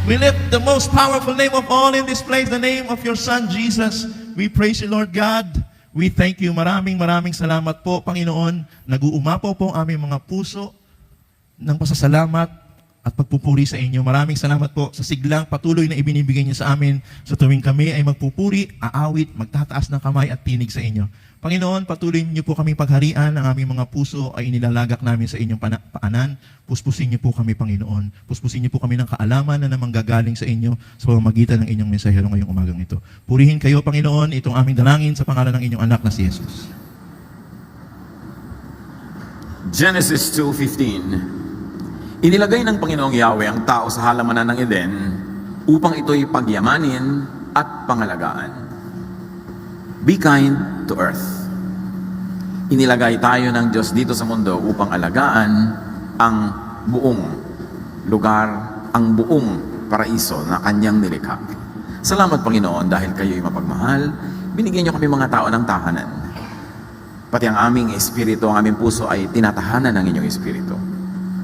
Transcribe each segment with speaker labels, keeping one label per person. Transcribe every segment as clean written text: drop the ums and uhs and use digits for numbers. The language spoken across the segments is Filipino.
Speaker 1: We lift the most powerful name of all in this place, the name of your Son, Jesus. We praise you, Lord God. We thank you. Maraming salamat po, Panginoon. Nag-uumapaw po ang aming mga puso ng pasasalamat at pagpupuri sa inyo. Maraming salamat po sa siglang patuloy na ibinibigay niyo sa amin sa tuwing kami ay magpupuri, aawit, magtataas ng kamay at tinig sa inyo. Panginoon, patuloy niyo po kaming pagharian. Ang aming mga puso ay inilalagak namin sa inyong paanan. Puspusin niyo po kami, Panginoon. Puspusin niyo po kami ng kaalaman na manggagaling sa inyo sa pamamagitan ng inyong mensahero ngayong umagang ito. Purihin kayo, Panginoon, itong aming dalangin sa pangalan ng inyong anak na si Jesus.
Speaker 2: Genesis 2:15. Inilagay ng Panginoong Yahweh ang tao sa halamanan ng Eden upang ito'y pagyamanin at pangalagaan. Be kind to earth. Inilagay tayo ng Diyos dito sa mundo upang alagaan ang buong lugar, ang buong paraiso na Kanyang nilikha. Salamat, Panginoon, dahil kayo'y mapagmahal. Binigyan niyo kami mga tao ng tahanan. Pati ang aming espiritu, ang aming puso ay tinatahanan ng inyong espiritu.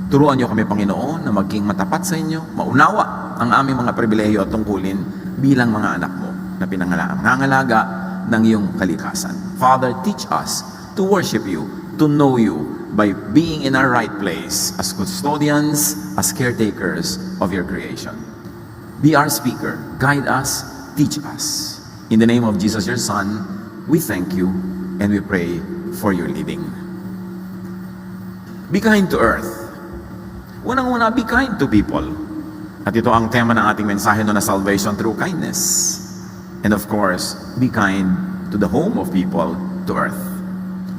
Speaker 2: Turuan niyo kami, Panginoon, na maging matapat sa inyo, maunawa ang aming mga pribilehiyo at tungkulin bilang mga anak mo na pinangangalaga ng iyong kalikasan. Father, teach us to worship you, to know you by being in our right place as custodians, as caretakers of your creation. Be our speaker, guide us, teach us. In the name of Jesus, your Son, we thank you and we pray for your leading. Be kind to earth. Unang-una, be kind to people. At ito ang tema ng ating mensahe no na salvation through kindness. And of course, be kind to the home of people, to earth.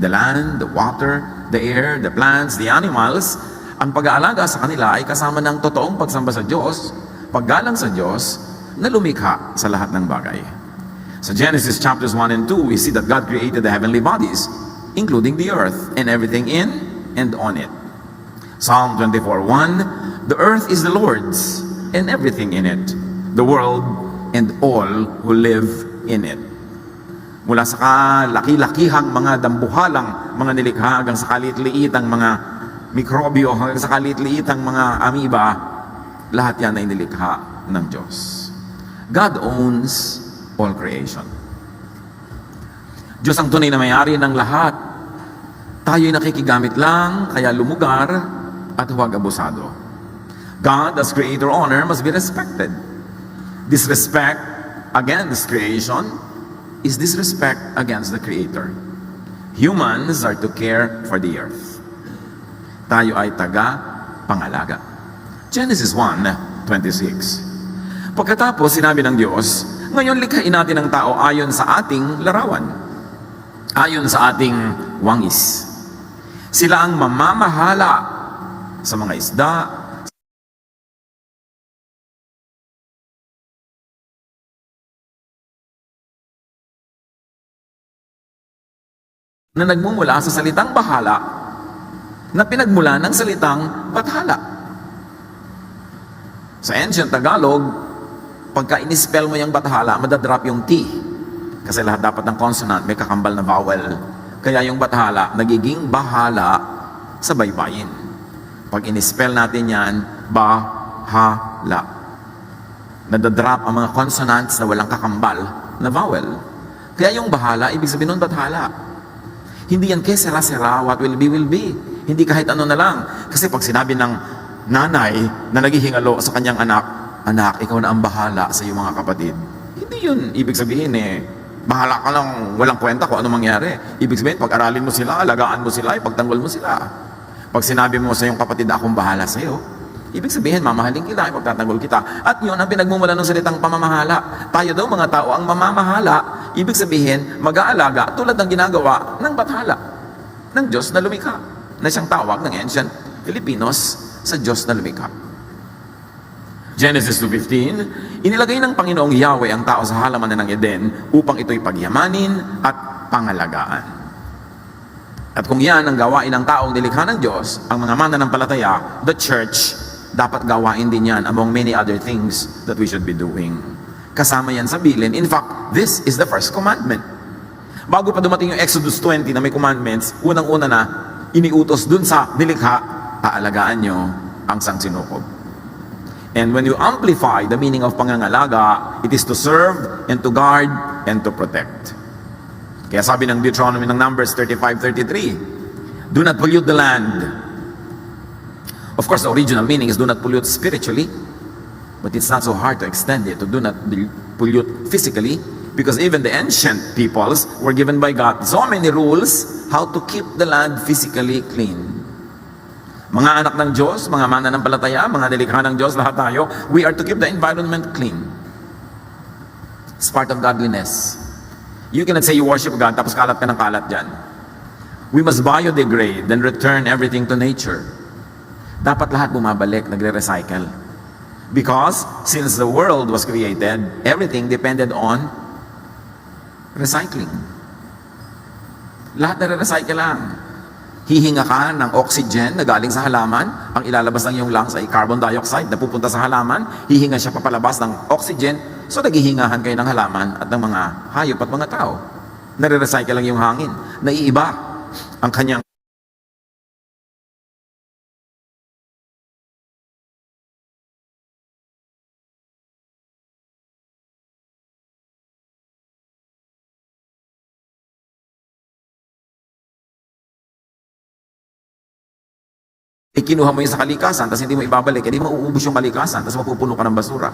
Speaker 2: The land, the water, the air, the plants, the animals, ang pag-aalaga sa kanila ay kasama ng totoong pagsamba sa Diyos, paggalang sa Diyos, na lumikha sa lahat ng bagay. Sa Genesis chapters 1 and 2, we see that God created the heavenly bodies, including the earth, and everything in and on it. Psalm 24:1, the earth is the Lord's, and everything in it, the world, and all who live in it. Mula sa kalaki-lakihang mga dambuhalang mga nilikha hanggang sa kalit-liitang mga mikrobyo, hanggang sa kalit-liitang mga amoeba, lahat yan ay nilikha ng Diyos. God owns all creation. Diyos ang tunay na may-ari ng lahat. Tayo'y nakikigamit lang, kaya lumugar at huwag abusado. God as creator owner must be respected. Disrespect against creation is disrespect against the Creator. Humans are to care for the earth. Tayo ay taga-pangalaga. Genesis 1:26. Pagkatapos, sinabi ng Diyos, ngayon likhain natin ang tao ayon sa ating larawan, ayon sa ating wangis. Sila ang mamamahala sa mga isda, na nagmumula sa salitang bahala na pinagmula ng salitang bathala. Sa ancient Tagalog, pagka in-spell mo yung bathala, madadrop yung T. Kasi lahat dapat ng consonant may kakambal na vowel. Kaya yung bathala, nagiging bahala sa baybayin. Pag in-spell natin yan, bahala. Nadadrop ang mga consonants na walang kakambal na vowel. Kaya yung bahala, ibig sabihin nun bathala. Hindi yan kay sera-sera, what will be, will be. Hindi kahit ano na lang. Kasi pag sinabi ng nanay na naghihingalo sa kanyang anak, anak, ikaw na ang bahala sa iyong mga kapatid. Hindi yun ibig sabihin bahala ka lang, walang kwenta kung ano mangyari. Ibig sabihin, pag-aralin mo sila, alagaan mo sila, ipagtanggol mo sila. Pag sinabi mo sa iyong kapatid, akong bahala sa iyo, ibig sabihin, mamahalin kita, ipagtatanggol kita. At yun ang pinagmumula ng salitang pamamahala. Tayo daw mga tao ang mamamahala, ibig sabihin, mag-aalaga tulad ng ginagawa ng bathala ng Diyos na lumikha, na siyang tawag ng ancient Filipinos sa Diyos na lumikha. Genesis 2:15, inilagay ng Panginoong Yahweh ang tao sa halamanan ng Eden upang ito'y pagyamanin at pangalagaan. At kung yan ang gawain ng taong nilikha ng Diyos, ang mga mananampalataya, the church, dapat gawain din yan among many other things that we should be doing. Kasama yan sa bilin. In fact, this is the first commandment. Bago pa dumating yung Exodus 20 na may commandments, unang-una na iniutos dun sa nilikha, aalagaan nyo ang sangsinukob. And when you amplify the meaning of pangangalaga, it is to serve and to guard and to protect. Kaya sabi ng Deuteronomy ng Numbers 35:33, do not pollute the land. Of course, the original meaning is do not pollute spiritually, but it's not so hard to extend it to do not pollute physically, because even the ancient peoples were given by God so many rules how to keep the land physically clean. Mga anak ng Diyos, mga mananampalataya, mga nilikha ng Diyos, lahat tayo, we are to keep the environment clean. It's part of godliness. You cannot say you worship God tapos kalat ka ng kalat dyan. We must biodegrade and return everything to nature. Dapat lahat bumabalik, nagre-recycle. Because since the world was created, everything depended on recycling. Lahat nare-recycle lang. Hihinga ka ng oxygen na galing sa halaman, ang ilalabas ng iyong lungs ay carbon dioxide na pupunta sa halaman, hihinga siya papalabas ng oxygen, so naghihingahan kayo ng halaman at ng mga hayop at mga tao. Nare-recycle lang yung hangin. Naiiba ang kanyang kinuha mo yun sa kalikasan, tapos hindi mo ibabalik, hindi mauubos yung kalikasan, tapos mapupuno ka ng basura.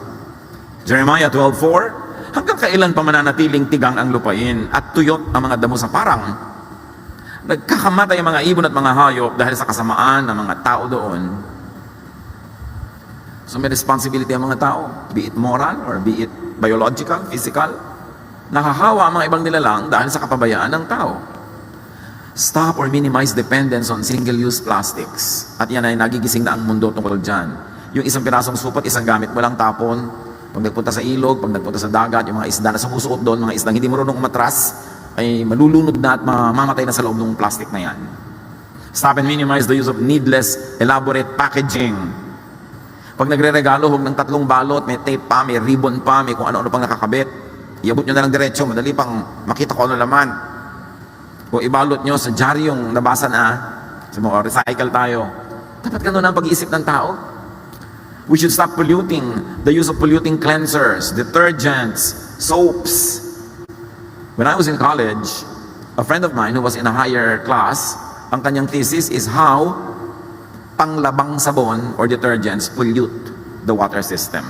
Speaker 2: Jeremiah 12:4, hanggang kailan pa mananatiling tigang ang lupain at tuyot ang mga damo sa parang? Nagkakamatay ang mga ibon at mga hayop dahil sa kasamaan ng mga tao doon. So may responsibility ang mga tao, be it moral or be it biological, physical. Nahahawa ang mga ibang nilalang dahil sa kapabayaan ng tao. Stop or minimize dependence on single-use plastics. At yan ay nagigising na ang mundo tungkol dyan. Yung isang pirasong supot, isang gamit mo lang tapon. Pag nagpunta sa ilog, pag nagpunta sa dagat, yung mga isda na sumusuot doon, mga isdang hindi marunong umatras, ay malulunod na at mamamatay na sa loob ng plastic na yan. Stop and minimize the use of needless, elaborate packaging. Pag nagre-regalo, huwag ng 3 balot, may tape pa, may ribbon pa, may kung ano-ano pang nakakabit. Iabot nyo na lang diretso, madali pang makita ko ano laman. O ibalot nyo sa diaryong nabasa na, sa mga recycle tayo. Dapat ganun ang pag-iisip ng tao. We should stop polluting, the use of polluting cleansers, detergents, soaps. When I was in college, a friend of mine who was in a higher class, ang kanyang thesis is how panglabang sabon or detergents pollute the water system.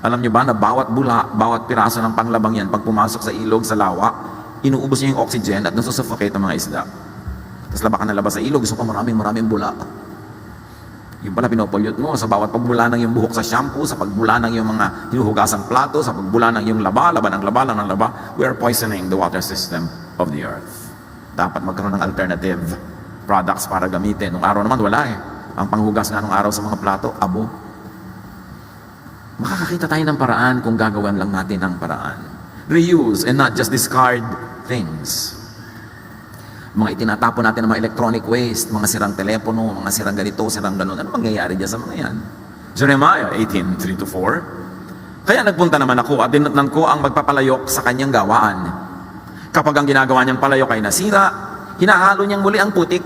Speaker 2: Alam nyo ba na bawat bula, bawat piraso ng panglabang yan, pag pumasok sa ilog, sa lawa, inuubos niya yung oxygen at nasusuffocate ang mga isda. Tapos laba ka na labas sa ilog, gusto ko maraming bula. Yung pala pinopollute mo sa bawat pagbula ng yung buhok sa shampoo, sa pagbula ng yung mga hinuhugasang plato, sa pagbula ng yung laba ng laba, we are poisoning the water system of the earth. Dapat magkaroon ng alternative products para gamitin. Nung araw naman, wala eh. Ang panghugas nga nung araw sa mga plato, abo. Makakakita tayo ng paraan kung gagawan lang natin ng paraan. Reuse and not just discard things. Mga itinatapon natin ng mga electronic waste, mga sirang telepono, mga sirang ganito, sirang ganun. Ano mangyayari dyan sa mga yan? Jeremiah 18:3-4. Kaya nagpunta naman ako at dinatnan ko ang magpapalayok sa kanyang gawaan. Kapag ang ginagawa niyang palayok ay nasira, hinahalo niyang muli ang putik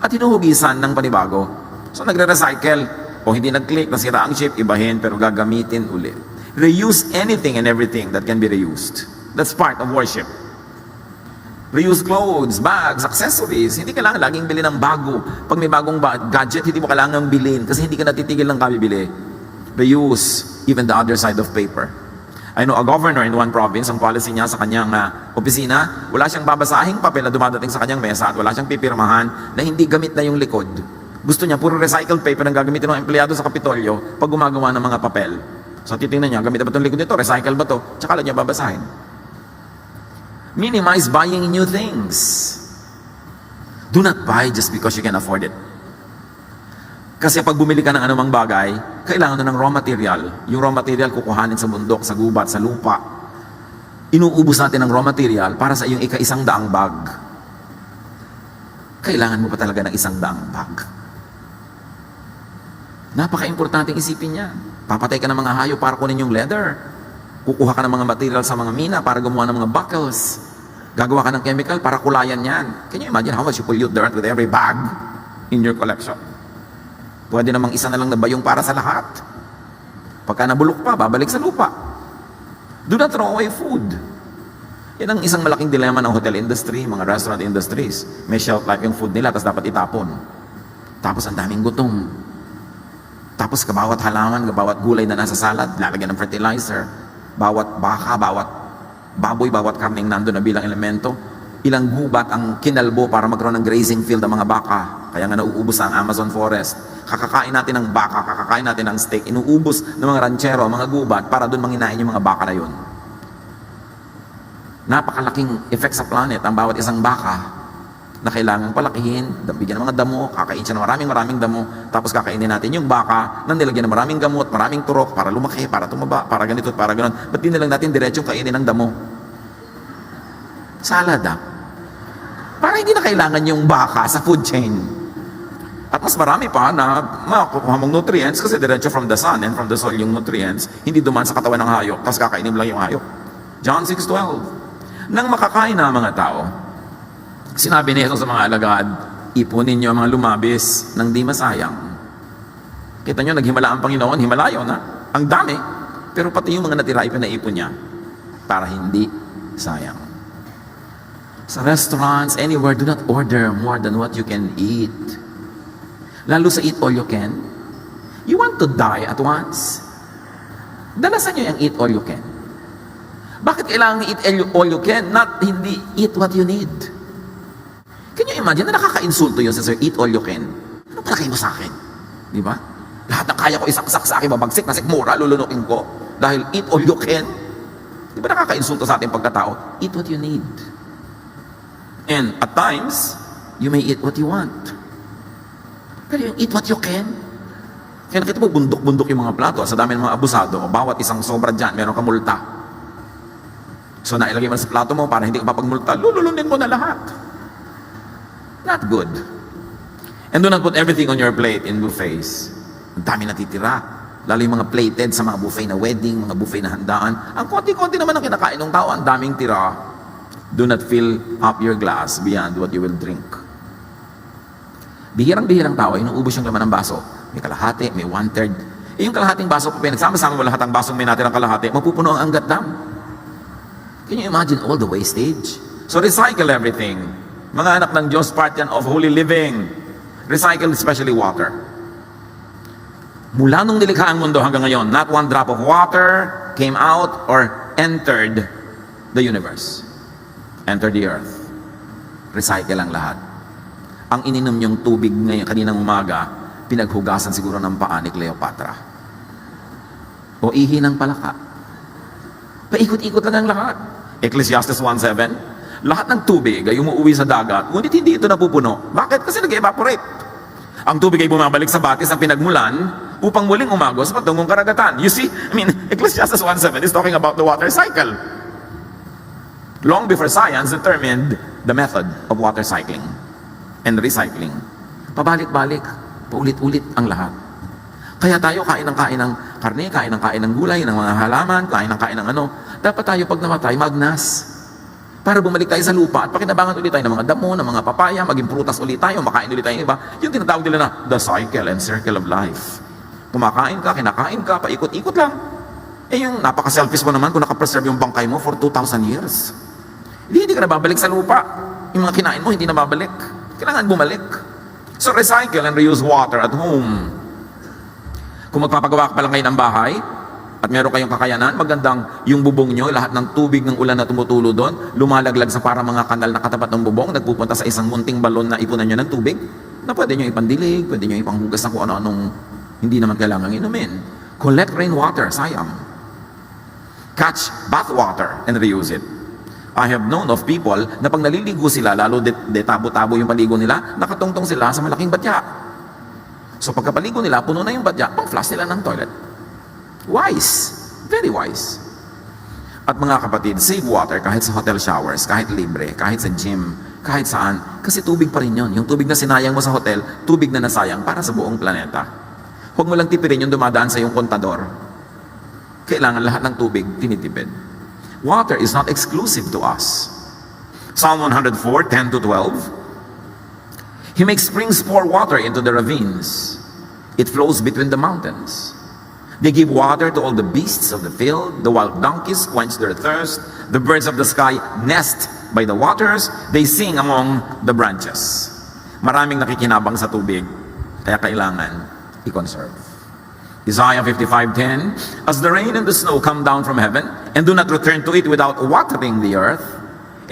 Speaker 2: at hinuhugisan ng panibago. So nagre-recycle. O hindi nag-click, nasira ang chip, ibahin pero gagamitin uli. Reuse anything and everything that can be reused. That's part of worship. Reuse clothes, bags, accessories. Hindi kailangan laging bili ng bago. Pag may bagong gadget, hindi mo kailangan bilhin kasi hindi ka natitigil ng kabibili. Reuse even the other side of paper. I know a governor in one province, ang policy niya sa kanyang opisina, wala siyang babasahing papel na dumadating sa kanyang mesa at wala siyang pipirmahan na hindi gamit na yung likod. Gusto niya, puro recycled paper ang gagamitin ng empleyado sa Kapitolyo pag gumagawa ng mga papel. So titingnan niya, gamit na ba itong likod nito? Recycle ba ito? Tsaka lang niya babasahin. Minimize buying new things. Do not buy just because you can afford it. Kasi pag bumili ka ng anumang bagay, kailangan na ng raw material. Yung raw material kukuhanin sa bundok, sa gubat, sa lupa. Inuubos natin ng raw material para sa iyong ika-100 bag. Kailangan mo pa talaga ng 100 bag. Napaka-importante isipin niya. Papatay ka ng mga hayop para kunin yung leather. Kukuha ka ng mga material sa mga mina para gumawa ng mga buckles. Gagawa ka ng chemical para kulayan yan. Can you imagine how much you pollute the earth with every bag in your collection? Pwede namang isa na lang na bayong para sa lahat. Pagka nabulok pa, babalik sa lupa. Do not throw away food. Yan ang isang malaking dilema ng hotel industry, mga restaurant industries. May shelf life yung food nila, tapos dapat itapon. Tapos ang daming gutom. Tapos kabawat halaman, kabawat gulay na nasa salad, lalagyan ng fertilizer. Bawat baka, bawat baboy, bawat karning nando na bilang elemento. Ilang gubat ang kinalbo para magkaroon ng grazing field ang mga baka. Kaya nga nauubos ang Amazon forest. Kakakain natin ng baka, kakakain natin ng steak. Inuubos ng mga ranchero, mga gubat para doon manginain yung mga baka na yun. Napakalaking effect sa planet ang bawat isang baka na kailangang palakihin, bigyan ng mga damo, kakain siya ng maraming damo, tapos kakainin natin yung baka na nilagyan ng maraming gamot, maraming turok para lumaki, para tumaba, para ganito, para ganon. Ba't di na lang natin diretsong kainin ng damo? Salad para hindi na kailangan yung baka sa food chain. At mas marami pa na makukuha mong nutrients kasi diretso from the sun and from the soil yung nutrients, hindi duman sa katawan ng hayop, tapos kakainin mo lang yung hayop. John 6:12. Nang makakain na ang mga tao, sinabi ni Jesus sa mga alagad, ipunin niyo ang mga lumabis nang di masayang. Kita niyo, naghimala ang Panginoon, himalayo na. Ang dami, pero pati yung mga natira ipinaipon niya para hindi sayang. Sa restaurants, anywhere, do not order more than what you can eat. Lalo sa eat all you can. You want to die at once? Dalasan niyo yung eat all you can. Bakit kailangan eat all you can, not hindi eat what you need? Can you imagine na nakaka-insulto yun sa sir, eat all you can? Ano palagay mo sa akin? Di ba? Lahat ng kaya ko isaksak sa akin, babagsik na sikmura, lulunukin ko. Dahil eat all you can. Di ba nakaka-insulto sa ating pagkatao? Eat what you need. And at times, you may eat what you want. Pero yung eat what you can, kaya nakita mo, bundok-bundok yung mga plato. Sa dami ng mga abusado, bawat isang sobra dyan, meron ka multa. So nailagay mo sa plato mo para hindi ka papagmulta, lululunin mo na lahat. Not good. And do not put everything on your plate in buffets. Ang dami natitira. Lalo yung mga plated sa mga buffet na wedding, mga buffet na handaan. Ang konti-konti naman ang kinakain ng tao, ang daming tira. Do not fill up your glass beyond what you will drink. Bihirang-bihirang tao, inuubos yung laman ng baso. May kalahati, may 1/3. Yung kalahating baso, kung pinagsama-sama mo lahat ang basong may natin ang kalahati, mapupuno ang anggat dam. Can you imagine all the wastage? So recycle everything. Mga anak ng Diyos, part yan of holy living. Recycle especially water. Mula nung nilikha ang mundo hanggang ngayon, not one drop of water came out or entered the universe. Entered the earth. Recycle ang lahat. Ang ininom niyong tubig ngayon, kaninang umaga, pinaghugasan siguro ng paa ni Cleopatra. O ihi ng palaka. Paikot-ikot lang ang lahat. Ecclesiastes 1:7, lahat ng tubig ay umuwi sa dagat, ngunit hindi ito napupuno. Bakit? Kasi nag-evaporate. Ang tubig ay bumabalik sa batis ng pinagmulan upang muling umagos sa patungong karagatan. You see, Ecclesiastes 1:7 is talking about the water cycle. Long before science determined the method of water cycling and recycling. Pabalik-balik, paulit-ulit ang lahat. Kaya tayo kain ng karne, kain ng gulay, ng mga halaman, kain ng ano. Dapat tayo pag namatay, magnas. Para bumalik tayo sa lupa at pakinabangan ulit tayo ng mga damo, ng mga papaya, maging prutas ulit tayo, makain ulit tayo ng iba. Yung tinatawag nila na the cycle and circle of life. Kumakain ka, kinakain ka, paikot-ikot lang. Eh yung napaka-selfish mo naman kung nakapreserve yung bangkay mo for 2,000 years. Hindi ka na babalik sa lupa. Yung mga kinain mo, hindi na babalik. Kailangan bumalik. So recycle and reuse water at home. Kung magpapagawa ka pa lang kayo ng bahay, at meron kayong kakayanan, magandang yung bubong nyo, lahat ng tubig ng ulan na tumutulo doon, lumalaglag sa parang mga kanal na katapat ng bubong, nagpupunta sa isang munting balon na ipunan nyo ng tubig, na pwede nyo ipandilig, pwede nyo ipanghugas ng kung ano-anong hindi naman kailangang inumin. Collect rainwater, sayang. Catch bath water and reuse it. I have known of people na pag naliligo sila, lalo de tabo-tabo yung paligo nila, nakatungtong sila sa malaking batya. So pagkapaligo nila, puno na yung batya, pang-flush nila ng toilet. Wise. Very wise. At mga kapatid, save water kahit sa hotel showers, kahit libre, kahit sa gym, kahit saan. Kasi tubig pa rin yun. Yung tubig na sinayang mo sa hotel, tubig na nasayang para sa buong planeta. Huwag mo lang tipirin yung dumadaan sa iyong kontador. Kailangan lahat ng tubig tinitipid. Water is not exclusive to us. Psalm 104:10-12. He makes springs pour water into the ravines. It flows between the mountains. They give water to all the beasts of the field. The wild donkeys quench their thirst. The birds of the sky nest by the waters. They sing among the branches. Maraming nakikinabang sa tubig, kaya kailangan i-conserve. Isaiah 55:10, as the rain and the snow come down from heaven and do not return to it without watering the earth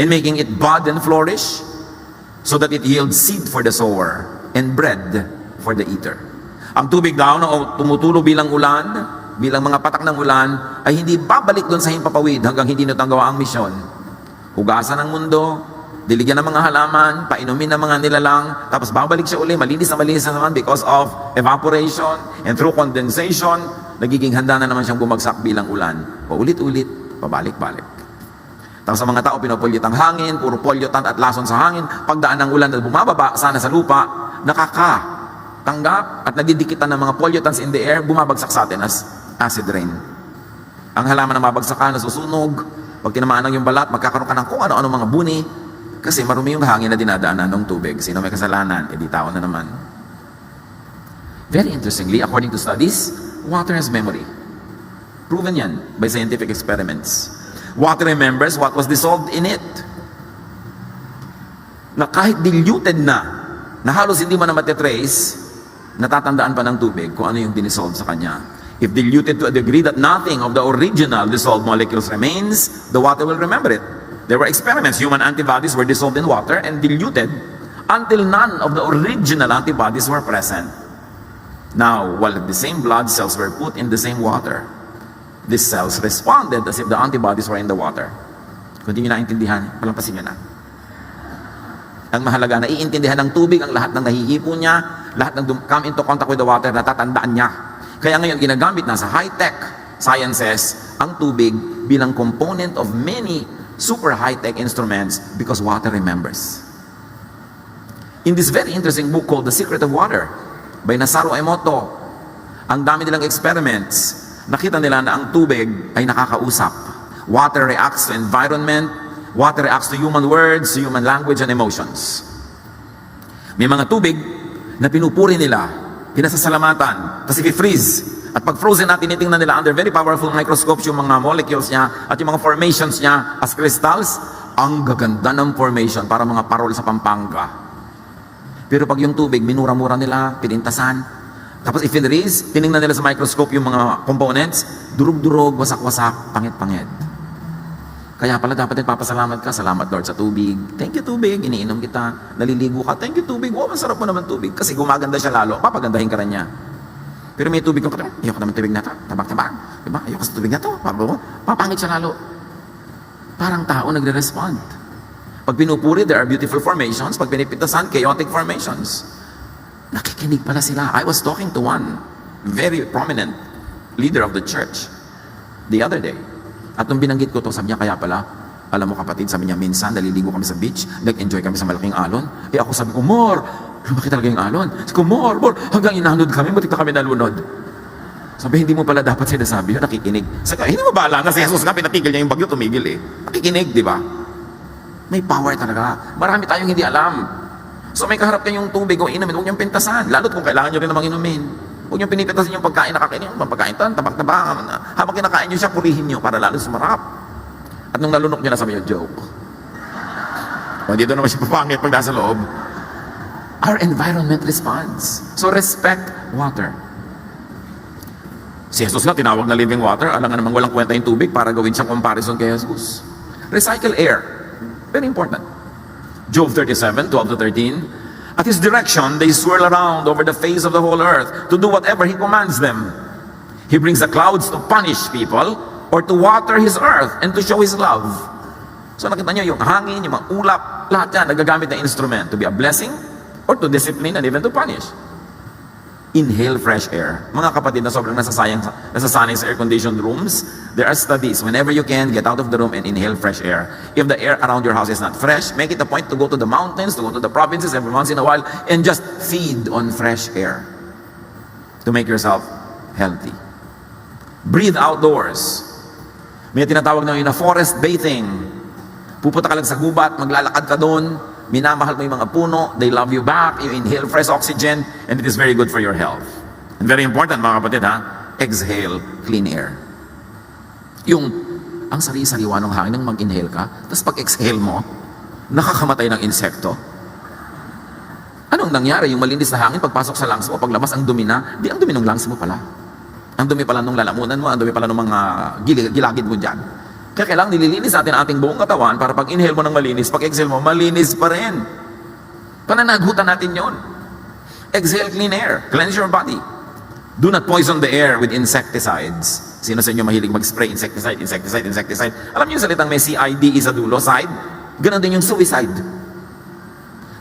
Speaker 2: and making it bud and flourish, so that it yields seed for the sower and bread for the eater. Ang tubig daw na tumutulo bilang ulan, bilang mga patak ng ulan, ay hindi babalik doon sa himpapawid hanggang hindi natanggawa ang misyon. Hugasan ang mundo, diligyan ng mga halaman, painumin ng mga nilalang, tapos babalik siya uli, malinis na naman because of evaporation and through condensation, nagiging handa na naman siyang bumagsak bilang ulan. Paulit-ulit, pabalik-balik. Tapos sa mga tao, pinopolyut ang hangin, puro polyutant at lason sa hangin, pagdaan ng ulan na bumababa sana sa lupa, nakakatanggap at nadidikitan ng mga pollutants in the air, bumabagsak sa atin as acid rain. Ang halaman na mabagsakan, nasusunog, pag tinamaan ng yung balat, magkakaroon ka ng kung ano-ano mga buni, kasi marumi yung hangin na dinadaanan ng tubig. Sino may kasalanan? Di tao na naman. Very interestingly, according to studies, water has memory. Proven yan by scientific experiments. Water remembers what was dissolved in it. Na kahit diluted na halos hindi mo na matitrace, natatandaan pa ng tubig kung ano yung dinisolve sa kanya. If diluted to a degree that nothing of the original dissolved molecules remains, the water will remember it. There were experiments. Human antibodies were dissolved in water and diluted until none of the original antibodies were present. Now, while the same blood cells were put in the same water, these cells responded as if the antibodies were in the water. Kung hindi nyo naintindihan, palampasin nyo na. Ang mahalaga, naiintindihan ng tubig ang lahat ng nahihipo niya, lahat ng come into contact with the water, natatandaan niya. Kaya ngayon, ginagamit na sa high-tech sciences ang tubig bilang component of many super high-tech instruments because water remembers. In this very interesting book called The Secret of Water by Masaru Emoto, ang dami nilang experiments, nakita nila na ang tubig ay nakakausap. Water reacts to environment, water reacts to human words, to human language and emotions. May mga tubig na pinupuri nila, pinasasalamatan, tapos i-freeze. At pag frozen natin, tinitingnan nila under very powerful microscopes yung mga molecules niya at yung mga formations niya as crystals. Ang gaganda ng formation, para mga parol sa Pampanga. Pero pag yung tubig, minura-mura nila, pinintasan. Tapos i-freeze, tiningnan nila sa microscope yung mga components, durug-durug, wasak-wasak, pangit-pangit. Kaya pala dapat nagpapasalamat ka. Salamat Lord sa tubig. Thank you tubig, iniinom kita. Naliligo ka. Thank you tubig. Wow, masarap mo naman tubig. Kasi gumaganda siya lalo, papagandahin ka rin niya. Pero may tubig kang katawan, ayoko naman tubig na ito, tabak-tabak, diba? Ayoko sa tubig na ito, papangit siya lalo. Parang tao nagre-respond. Pag pinupuri, there are beautiful formations. Pag pinipitasan, chaotic formations. Nakikinig pala sila. I was talking to one very prominent leader of the church the other day. At nung binanggit ko to, sabi niya, kaya pala, alam mo kapatid, sabi niya, minsan naliligo kami sa beach, nag-enjoy kami sa malaking alon. Eh ako sabi ko, lumaki talaga yung alon. Sabi ko, more, hanggang inanod kami, butik na kami nalunod. Sabi, hindi mo pala dapat sinasabi yun, nakikinig. Sabi, hindi mo ba alam na si Jesus nga, pinatigil niya yung bagyo, tumigil eh. Nakikinig, di ba? May power talaga. Marami tayong hindi alam. So may kaharap kayong tubig o inumin, huwag niyong pintasan. Lalo't kung kailangan niyo rin namang inumin. Huwag niyong pinipitasan yung pagkain na kakainin. Pagkain tan, tabak-tabak. Habang kinakain niyo siya, purihin niyo para lalo sumarap. At nung nalunok niyo na, sabi niyo, joke. O, dito naman siya papangit pag nasa loob. Our environment responds. So respect water. Si Jesus nga tinawag na living water. Alam nga namang walang kwenta yung tubig para gawin siyang comparison kay Jesus. Recycle air. Very important. Job 37, 12 to 13. At His direction, they swirl around over the face of the whole earth to do whatever He commands them. He brings the clouds to punish people or to water His earth and to show His love. So nakita niyo yung hangin, yung mga ulap, lahat yan nagagamit na instrument to be a blessing or to discipline and even to punish. Inhale fresh air. Mga kapatid na sobrang nasasanay sa air-conditioned rooms, there are studies. Whenever you can, get out of the room and inhale fresh air. If the air around your house is not fresh, make it a point to go to the mountains, to go to the provinces every once in a while, and just feed on fresh air to make yourself healthy. Breathe outdoors. May tinatawag na yun na forest bathing. Pupunta ka lang sa gubat, maglalakad ka doon, minamahal mo yung mga puno, they love you back, you inhale fresh oxygen, and it is very good for your health. And very important mga kapatid ha, exhale clean air. Yung, ang sari-sariwa ng hangin nang mag-inhale ka, tapos pag-exhale mo, nakakamatay ng insekto. Anong nangyari? Yung malinis na hangin, pagpasok sa lungs mo, paglabas, ang dumi na, di ang dumi ng lungs mo pala. Ang dumi pala nung lalamunan mo, ang dumi pala ng mga gilagid mo dyan. Kaya kailangan nililinis natin ating buong katawan para pag inhale mo ng malinis, pag exhale mo, malinis pa rin. Pananagutan natin yon. Exhale clean air. Cleanse your body. Do not poison the air with insecticides. Sino sa inyo mahilig mag-spray? Insecticide, insecticide, insecticide. Alam niyo yung salitang may CIDE sa dulo, side? Ganon din yung suicide.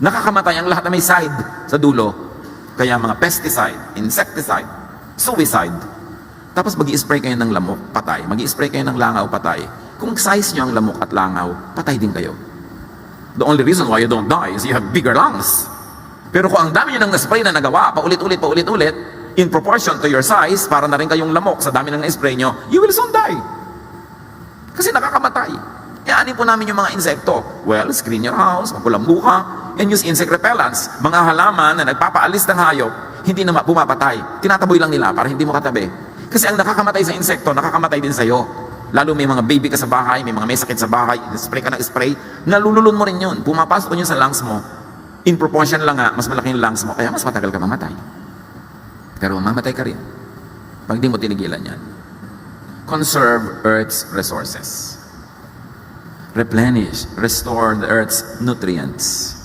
Speaker 2: Nakakamatay ang lahat na may side sa dulo. Kaya mga pesticide, insecticide, suicide. Tapos mag-i-spray kayo ng lamok, patay. Mag-i-spray kayo ng langaw, patay. Kung size nyo ang lamok at langaw, patay din kayo. The only reason why you don't die is you have bigger lungs. Pero kung ang dami nyo nang na-spray na nagawa, paulit-ulit, in proportion to your size, para na rin kayong lamok sa dami ng na-spray nyo, you will soon die. Kasi nakakamatay. Ianin po namin yung mga insekto. Well, screen your house, mapulambu ka, and use insect repellents. Mga halaman na nagpapaalis ng hayop, hindi na pumapatay. Tinataboy lang nila para hindi mo katabi. Kasi ang nakakamatay sa insekto, nakakamatay din sa'yo. Lalo may mga baby ka sa bahay, may mga may sakit sa bahay, spray ka ng spray, nalululun mo rin yun. Pumapasok yun sa lungs mo. In proportion lang nga, mas malaki yung lungs mo, kaya mas matagal ka mamatay. Pero mamatay ka rin pag di mo tinigilan yan. Conserve Earth's resources. Replenish, restore the Earth's nutrients.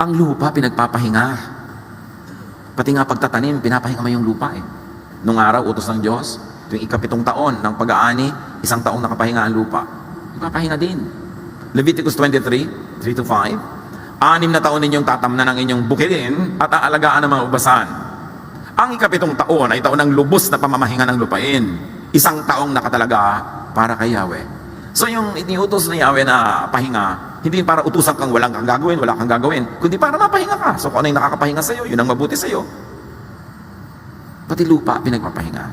Speaker 2: Ang lupa, pinagpapahinga. Pati nga pagtatanim, pinapahinga mo yung lupa eh. Nung araw, utos ng Diyos, tuwing ika-7 taon ng pag-aani, 1 taong nakapahinga ang lupa. Ipapahinga din. Leviticus 23, 3-5. 6 na taon ninyong tatamnan ang inyong bukirin at aalagaan ng mga ubasan. Ang ika-7 taon ay taon ng lubos na pamamahinga ng lupain. 1 taong nakatalaga para kay Yahweh. So yung iniutos ni Yahweh na pahinga, hindi para utusan kang wala kang gagawin, kundi para mapahinga ka. So kung ano yung nakakapahinga sa'yo, yun ang mabuti sa'yo. Pati lupa, pinagpapahinga.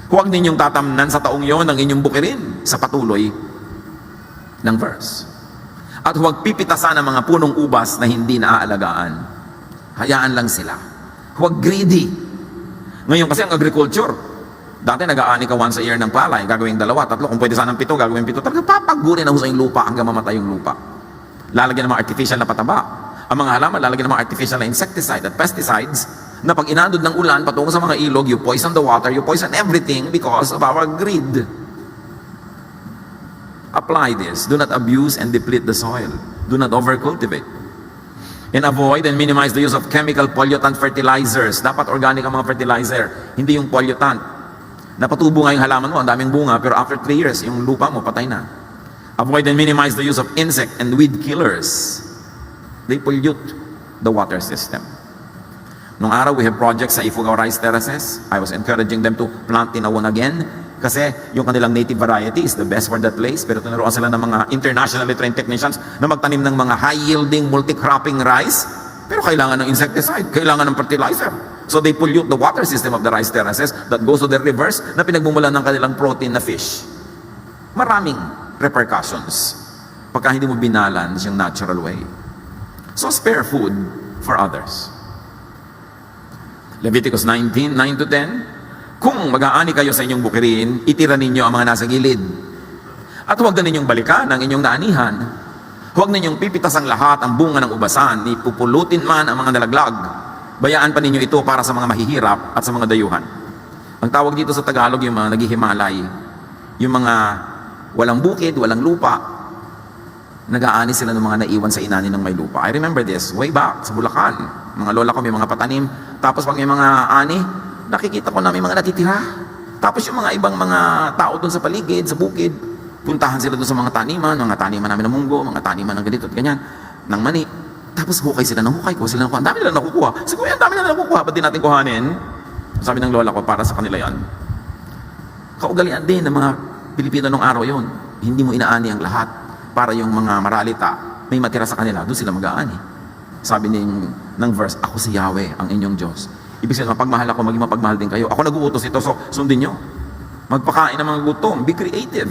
Speaker 2: Huwag ninyong tatamnan sa taong yon ang inyong bukirin sa patuloy ng verse. At huwag pipitasan ang mga punong ubas na hindi naaalagaan. Hayaan lang sila. Huwag greedy. Ngayon kasi ang agriculture, dati nag-aani ka once a year ng palay, gagawin 2, 3, kung pwede sanang 7, gagawin 7. Talagang papagurin ang yung lupa hanggang mamatay yung lupa. Lalagyan ng mga artificial na pataba. Ang mga halaman, lalagyan ng mga artificial na insecticide at pesticides na pag inandod ng ulan patungo sa mga ilog, you poison the water, you poison everything because of our greed. Apply this. Do not abuse and deplete the soil. Do not overcultivate. And avoid and minimize the use of chemical pollutant fertilizers. Dapat organic ang mga fertilizer, hindi yung pollutant. Napatubo nga yung halaman mo, ang daming bunga, pero after 3 years, yung lupa mo, patay na. Avoid and minimize the use of insect and weed killers. They pollute the water system. Nung araw, we have projects sa Ifugao Rice Terraces. I was encouraging them to plant tinawon again. Kasi yung kanilang native variety is the best for that place. Pero tinuruan sila ng mga internationally trained technicians na magtanim ng mga high-yielding, multi-cropping rice. Pero kailangan ng insecticide, kailangan ng fertilizer. So they pollute the water system of the rice terraces that goes to their rivers na pinagmumulan ng kanilang protein na fish. Maraming repercussions pagka hindi mo binalance yung natural way. So spare food for others. Leviticus 19, 9-10. Kung mag-aani kayo sa inyong bukirin, itira ninyo ang mga nasa gilid. At huwag na ninyong balikan ang inyong naanihan. Huwag ninyong pipitas ang lahat ang bunga ng ubasan, ni pupulutin man ang mga nalaglag. Bayaan pa ninyo ito para sa mga mahihirap at sa mga dayuhan. Ang tawag dito sa Tagalog, yung mga naghihimalay, yung mga walang bukid, walang lupa, nag-aani sila ng mga naiwan sa inani ng may lupa. I remember this, way back sa Bulacan. Mga lola ko may mga patanim. Tapos pag may mga ani, nakikita ko na may mga natitira. Tapos yung mga ibang mga tao doon sa paligid, sa bukid, puntahan sila doon sa mga taniman namin ng munggo, mga taniman ng ganito at ganyan, ng mani. Tapos hukay sila ng hukay, kuha sila ng kuha. Ang dami nila nakukuha. Sabi ko, ang dami nila nakukuha, ba't di natin kuhanin? Sabi ng lola ko, para sa kanila yan. Kaugalian din ng mga Pilipino nung araw yon. Hindi mo inaani ang lahat para yung mga maralita, may matira sa kanila, doon sila mag-aani. Sabi ng verse, ako si Yahweh, ang inyong Diyos. Ibig sabihin, mapagmahal ako, maging mapagmahal din kayo. Ako nag-uutos ito, so sundin nyo. Magpakain ng mga gutom. Be creative.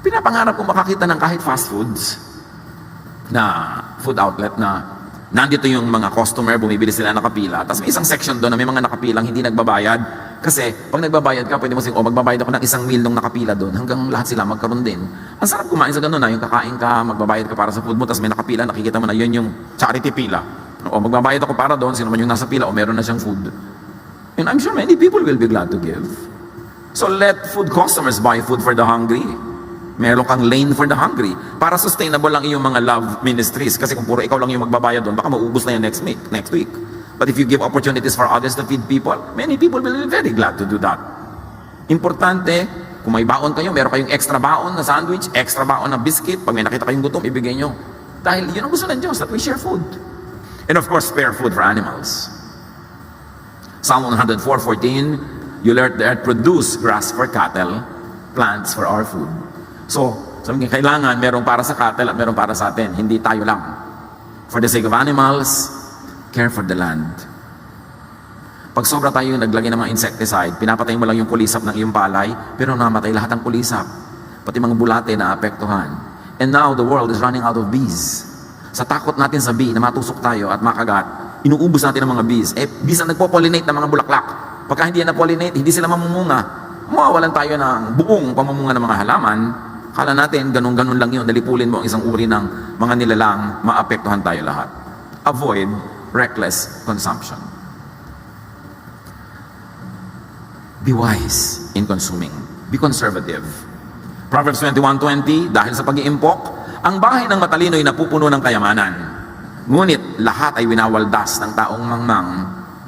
Speaker 2: Pinapangarap ko makakita ng kahit fast foods na food outlet na Nandito yung mga customer, bumibili sila nakapila. Tapos may isang section doon na may mga nakapilang hindi nagbabayad. Kasi pag nagbabayad ka, pwede mo sige, magbabayad ako ng 1,000,000 nung nakapila doon. Hanggang lahat sila magkaroon din. Ang sarap kumain sa ganun na, yung kakain ka, magbabayad ka para sa food mo, tapos may nakapila, nakikita mo na yun yung charity pila. O magbabayad ako para doon, sino man yung nasa pila, o meron na siyang food. And I'm sure many people will be glad to give. So let food customers buy food for the hungry. Meron kang lane for the hungry. Para sustainable lang iyong mga love ministries. Kasi kung puro ikaw lang yung magbabayad doon, baka maubos na yan next week. But if you give opportunities for others to feed people, many people will be very glad to do that. Importante, kung may baon kayo, meron kayong extra baon na sandwich, extra baon na biscuit, pag may nakita kayong gutom, ibigay nyo. Dahil yun ang gusto ng Diyos, that we share food. And of course, spare food for animals. Psalm 104:14, you let the earth produce grass for cattle, plants for our food. So, sabi nga, kailangan merong para sa cattle at merong para sa atin. Hindi tayo lang. For the sake of animals, care for the land. Pag sobra tayo naglagay ng mga insecticide, pinapatay mo lang yung kulisap ng iyong palay, pero namatay lahat ng kulisap. Pati mga bulate na apektuhan. And now, the world is running out of bees. Sa takot natin sa bee na matusok tayo at makagat, inuubos natin ang mga bees. Bees ang nagpo-pollinate ng mga bulaklak. Pagka hindi yan na-pollinate, hindi sila mamumunga. Mawawalan tayo ng buong pamamunga ng mga halaman. Kala natin, ganun-ganun lang yun. Dalipulin mo ang isang uri ng mga nilalang, maapektuhan tayo lahat. Avoid reckless consumption. Be wise in consuming. Be conservative. Proverbs 21:20, dahil sa pag-iimpok, ang bahay ng matalino ay napupuno ng kayamanan. Ngunit lahat ay winawaldas ng taong mangmang,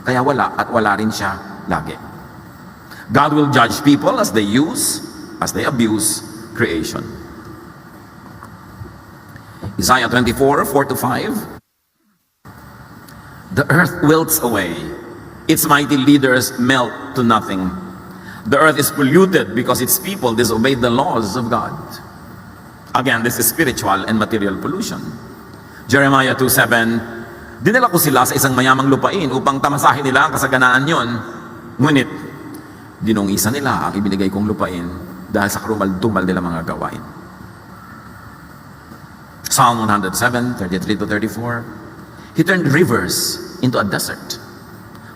Speaker 2: kaya wala at wala rin siya lagi. God will judge people as they abuse creation. Isaiah 24:4-5. The earth wilts away, its mighty leaders melt to nothing. The earth is polluted because its people disobeyed the laws of God. Again, this is spiritual and material pollution. Jeremiah 2:7, dinala ko sila sa isang mayamang lupain upang tamasahin nila ang kasaganaan yon. Ngunit, dinungisa nila ang ibinigay kong lupain dahil sa karumal-dumal nila mga gawain. Psalm 107:33-34. He turned rivers into a desert,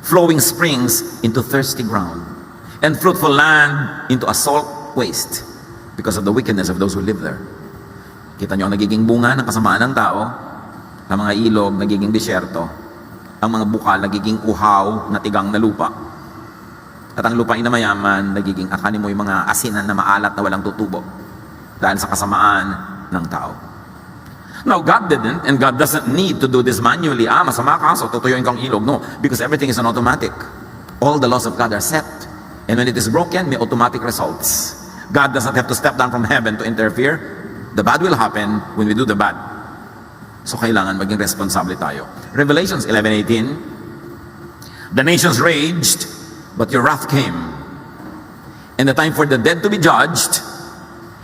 Speaker 2: flowing springs into thirsty ground, and fruitful land into a salt waste because of the wickedness of those who live there. Kita nyo ang nagiging bunga ng kasamaan ng tao, ang mga ilog nagiging disyerto, ang mga bukal nagiging uhaw na tigang na lupa. At ang lupain na mayaman, nagiging akanin mo yung mga asinan na maalat na walang tutubo dahil sa kasamaan ng tao. Now, God didn't, and God doesn't need to do this manually. Masama ka, so tutuyuin kang ilog. No, because everything is on automatic. All the laws of God are set. And when it is broken, may automatic results. God doesn't have to step down from heaven to interfere. The bad will happen when we do the bad. So, kailangan maging responsable tayo. Revelations 11:18, the nations raged, but your wrath came, and the time for the dead to be judged,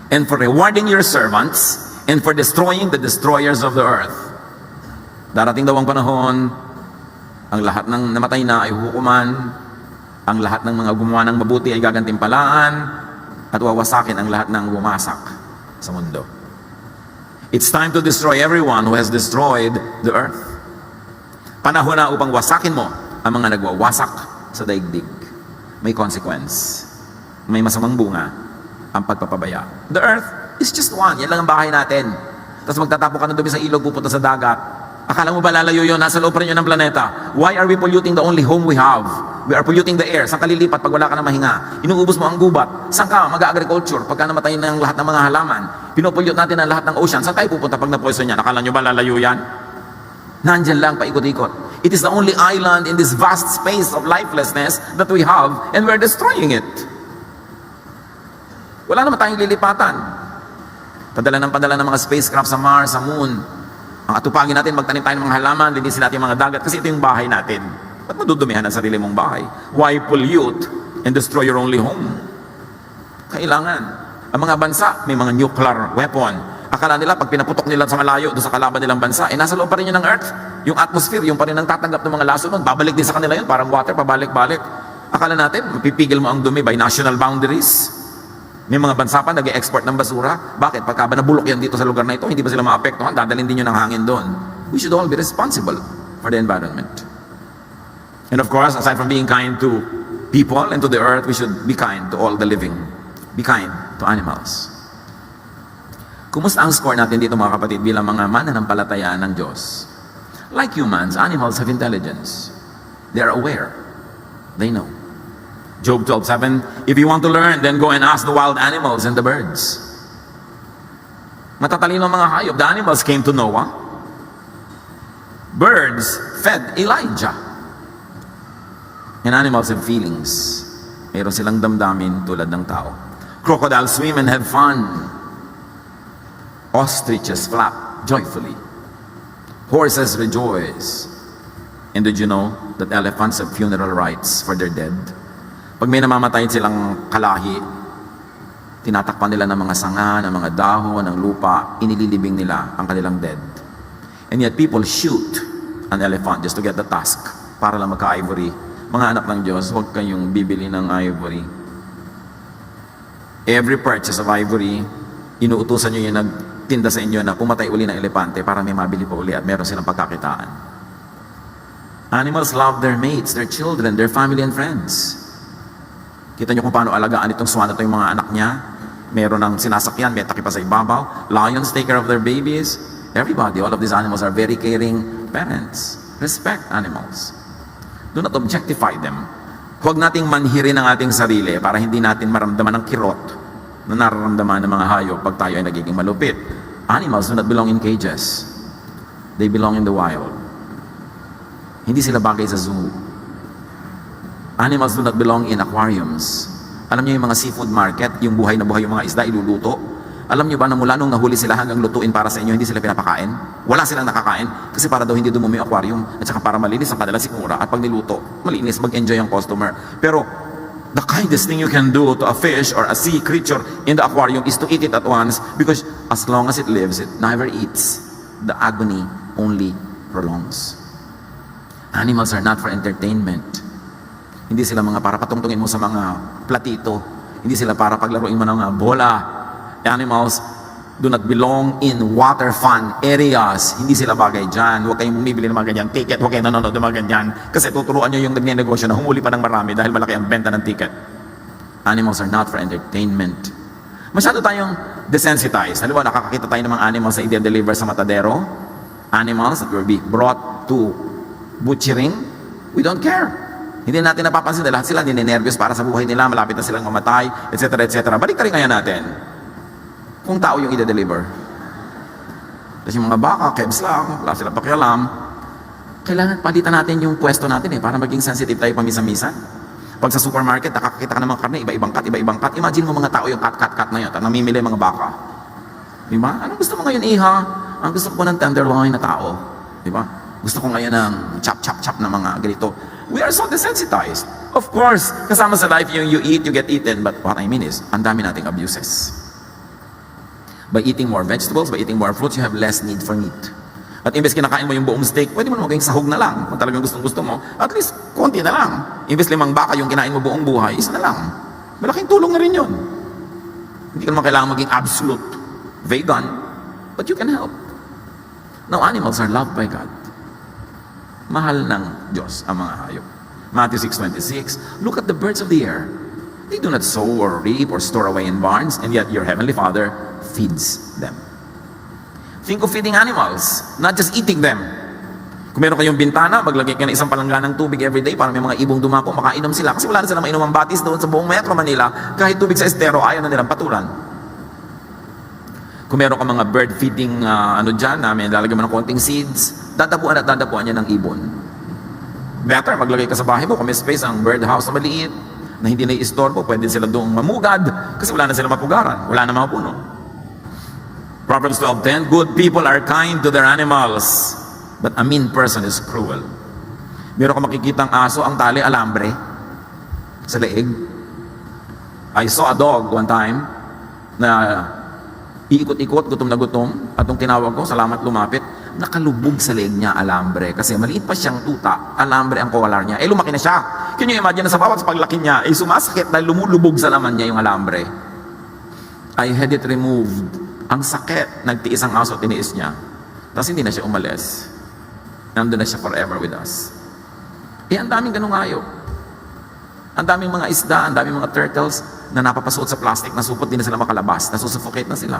Speaker 2: and for rewarding your servants, and for destroying the destroyers of the earth. Darating daw ang panahon, ang lahat ng namatay na ay hukuman, ang lahat ng mga gumawa ng mabuti ay gagantimpalaan, at wawasakin ang lahat ng bumasak sa mundo. It's time to destroy everyone who has destroyed the earth. Panahon na upang wasakin mo ang mga nagwawasak sa daigdig. May consequence. May masamang bunga ang pagpapabaya. The earth is just one. Yan lang ang bahay natin. Tapos magtatapo ka na dumi sa ilog, pupunta sa dagat. Akala mo ba lalayo yun? Nasa loob pa rin yun ng planeta. Why are we polluting the only home we have? We are polluting the air. Saan ka lilipat pag wala ka na mahinga? Inuubos mo ang gubat. Saan ka mag-agriculture? Pagka namatay na ang lahat ng mga halaman. Pinupollute natin ang lahat ng ocean. Saan tayo pupunta pag na-poison yan? Akala nyo ba lalayo yan? Nandyan lang, paikot-ikot. It is the only island in this vast space of lifelessness that we have, and we're destroying it. Wala naman tayong lilipatan. Padala ng mga spacecraft sa Mars, sa Moon. Ang atupagin natin, magtanim tayo ng mga halaman, linisin natin yung mga dagat, kasi ito yung bahay natin. Ba't madudumihan ang sarili mong bahay? Why pollute and destroy your only home? Kailangan. Ang mga bansa, may mga nuclear weapon. Akala nila, pag pinaputok nila sa malayo, doon sa kalaban nilang bansa, nasa loob pa rin yun ng Earth. Yung atmosphere, yung pa rin ang tatanggap ng mga laso nun, babalik din sa kanila yun, parang water, pabalik-balik. Akala natin, mapipigil mo ang dumi by national boundaries. May mga bansa pa nag-export ng basura. Bakit? Pagka ba nabulok yan dito sa lugar na ito, hindi ba sila maapektuhan? Dadalhin din yun ng hangin doon. We should all be responsible. for the environment. And of course, aside from being kind to people and to the earth, we should be kind to all the living. Be kind to animals. Kumusta ang score natin dito mga kapatid bilang mga mananampalataya ng Diyos? Like humans, animals have intelligence. They are aware. They know. Job 12:7, if you want to learn, then go and ask the wild animals and the birds. Matatalino ang mga hayop. The animals came to Noah. Birds fed Elijah. And animals have feelings. Mayroon silang damdamin tulad ng tao. Crocodiles swim and have fun. Ostriches flap joyfully. Horses rejoice. And did you know that elephants have funeral rites for their dead? Pag may namamatay silang kalahi, tinatakpan nila ng mga sanga, ng mga dahon, ng lupa, inililibing nila ang kanilang dead. And yet people shoot an elephant just to get the tusk para lang magka-ivory. Mga anak ng Diyos, huwag kayong bibili ng ivory. Every purchase of ivory, inuutusan nyo yung nagtinda sa inyo na pumatay uli ng elepante para may mabili pa uli at meron silang pagkakitaan. Animals love their mates, their children, their family and friends. Kita nyo kung paano alagaan itong swan at yung mga anak niya. Meron ng sinasakyan, may takip pa sa ibabaw. Lions take care of their babies. Everybody, all of these animals are very caring parents. Respect animals. Do not objectify them. Huwag nating manhirin ang ating sarili para hindi natin maramdaman ang kirot na nararamdaman ng mga hayop pag tayo ay nagiging malupit. Animals do not belong in cages. They belong in the wild. Hindi sila bagay sa zoo. Animals do not belong in aquariums. Alam niyo yung mga seafood market, yung buhay na buhay yung mga isda, iluluto. Alam niyo ba na mula nung nahuli sila hanggang lutuin para sa inyo, hindi sila pinapakain? Wala silang nakakain kasi para daw hindi dumumi yung aquarium at saka para malinis ang kanilang sikmura at pag niluto, malinis, mag-enjoy ang customer. Pero the kindest thing you can do to a fish or a sea creature in the aquarium is to eat it at once because as long as it lives, it never eats. The agony only prolongs. Animals are not for entertainment. Hindi sila mga para patungtungin mo sa mga platito. Hindi sila para paglaruin mo ng mga bola. Animals do not belong in water fun areas. Hindi sila bagay dyan. Huwag kayong bumibili ng mga ganyan ticket. Huwag kayong nanonood ng mga ganyan. Kasi tuturuan nyo yung nagnenegosyo na humuli pa ng marami dahil malaki ang benta ng ticket. Animals are not for entertainment. Masyado tayong desensitized. Halimbawa, nakakakita tayo ng mga animals na i-deliver sa matadero. Animals that will be brought to butchering. We don't care. Hindi natin napapansin na lahat sila ninenervyos para sa buhay nila, malapit na silang mamatay, etc. etc. Balik rin kaya natin kung tao yung i-deliver. Kasi yung mga baka, kebs lang, wala silang pakialam. Kailangan palitan natin yung pwesto natin para maging sensitive tayo pamisa-misa. Pag sa supermarket, nakakakita ka ng mga karne, iba-ibang cut. Imagine mo mga tao yung cut na yun, at namimili mga baka. Diba? Anong gusto mo ngayon, iha? Ang gusto ko ng tenderloin na tao. Diba? Gusto ko ngayon ng chop na mga ganito. We are so desensitized. Of course, kasama sa life yung you eat, you get eaten. But what I mean is, ang dami nating abuses. By eating more vegetables, by eating more fruits, you have less need for meat. At imbes kinakain mo yung buong steak, pwede mo naman maging sahog na lang. Kung talagang gusto mo, at least konti na lang. Imbes 5 baka yung kinain mo buong buhay, isa na lang. Malaking tulong na rin yun. Hindi ka naman kailangan maging absolute vegan, but you can help. Now, animals are loved by God. Mahal ng Diyos ang mga hayop. Matthew 6:26, look at the birds of the air. They do not sow or reap or store away in barns, and yet your heavenly Father feeds them. Think of feeding animals, not just eating them. Kung meron kayong bintana, maglagay kayo ng isang palanggan ng tubig every day para may mga ibong dumako, makainom sila. Kasi wala na silang mainom ang batis doon sa buong Metro Manila. Kahit tubig sa estero, ayaw na nilang patulan. Kung meron ka mga bird feeding dyan, may lalagyan mo ng konting seeds, dadapuan niya ng ibon. Better, maglagay ka sa bahay mo, kung may space ang birdhouse na maliit, na hindi na i-istorbo, pwede sila doong mamugad, kasi wala na sila mapugaran, wala na mga puno. Proverbs 12:10, good people are kind to their animals, but a mean person is cruel. Meron ka makikitang aso, ang tali, alambre, sa leeg. I saw a dog one time, na iikot-ikot, gutom na gutom, at nung tinawag ko, salamat lumapit, nakalubog sa leeg niya, alambre. Kasi maliit pa siyang tuta, alambre ang collar niya. Lumaki na siya. Can you imagine na sa bawat paglaki niya, sumasakit dahil lumulubog sa laman niya yung alambre. I had it removed. Ang sakit, nagtiis ang aso, tiniis niya. Tapos hindi na siya umalis. nandun na siya forever with us. Ang daming ganung hayop. Ang daming mga isda, ang daming mga turtles na napapasuot sa plastic, nasupot din na sila makalabas, nasusuffocate na sila.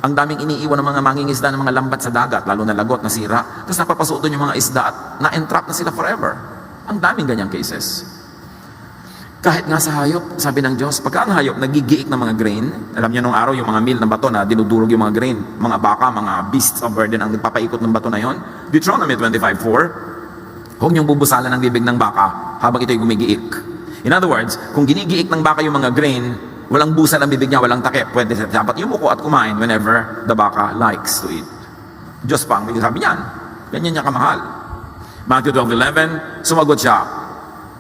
Speaker 2: Ang daming iniiwan ng mga mangingisda ng mga lambat sa dagat, lalo na lagot, nasira, tapos napapasuot doon yung mga isda at na-entrap na sila forever. Ang daming ganyang cases. Kahit nga sa hayop, sabi ng Diyos, pagka ang hayop nagigiik ng mga grain, alam niyo nung araw yung mga meal na bato na dinudurog yung mga grain, mga baka, mga beasts of burden ang nagpapaikot ng bato na yon. Deuteronomy 25:4, huwag niyong bubusalan ang bibig ng baka habang ito'y gumigiik. In other words, kung ginigiik ng baka yung mga grain, walang busal ang bibig niya, walang takip, pwede dapat yumuko at kumain whenever the baka likes to eat. Diyos pa ang sabi niyan. Ganyan niya kamahal. Matthew 12:11, sumagot siya,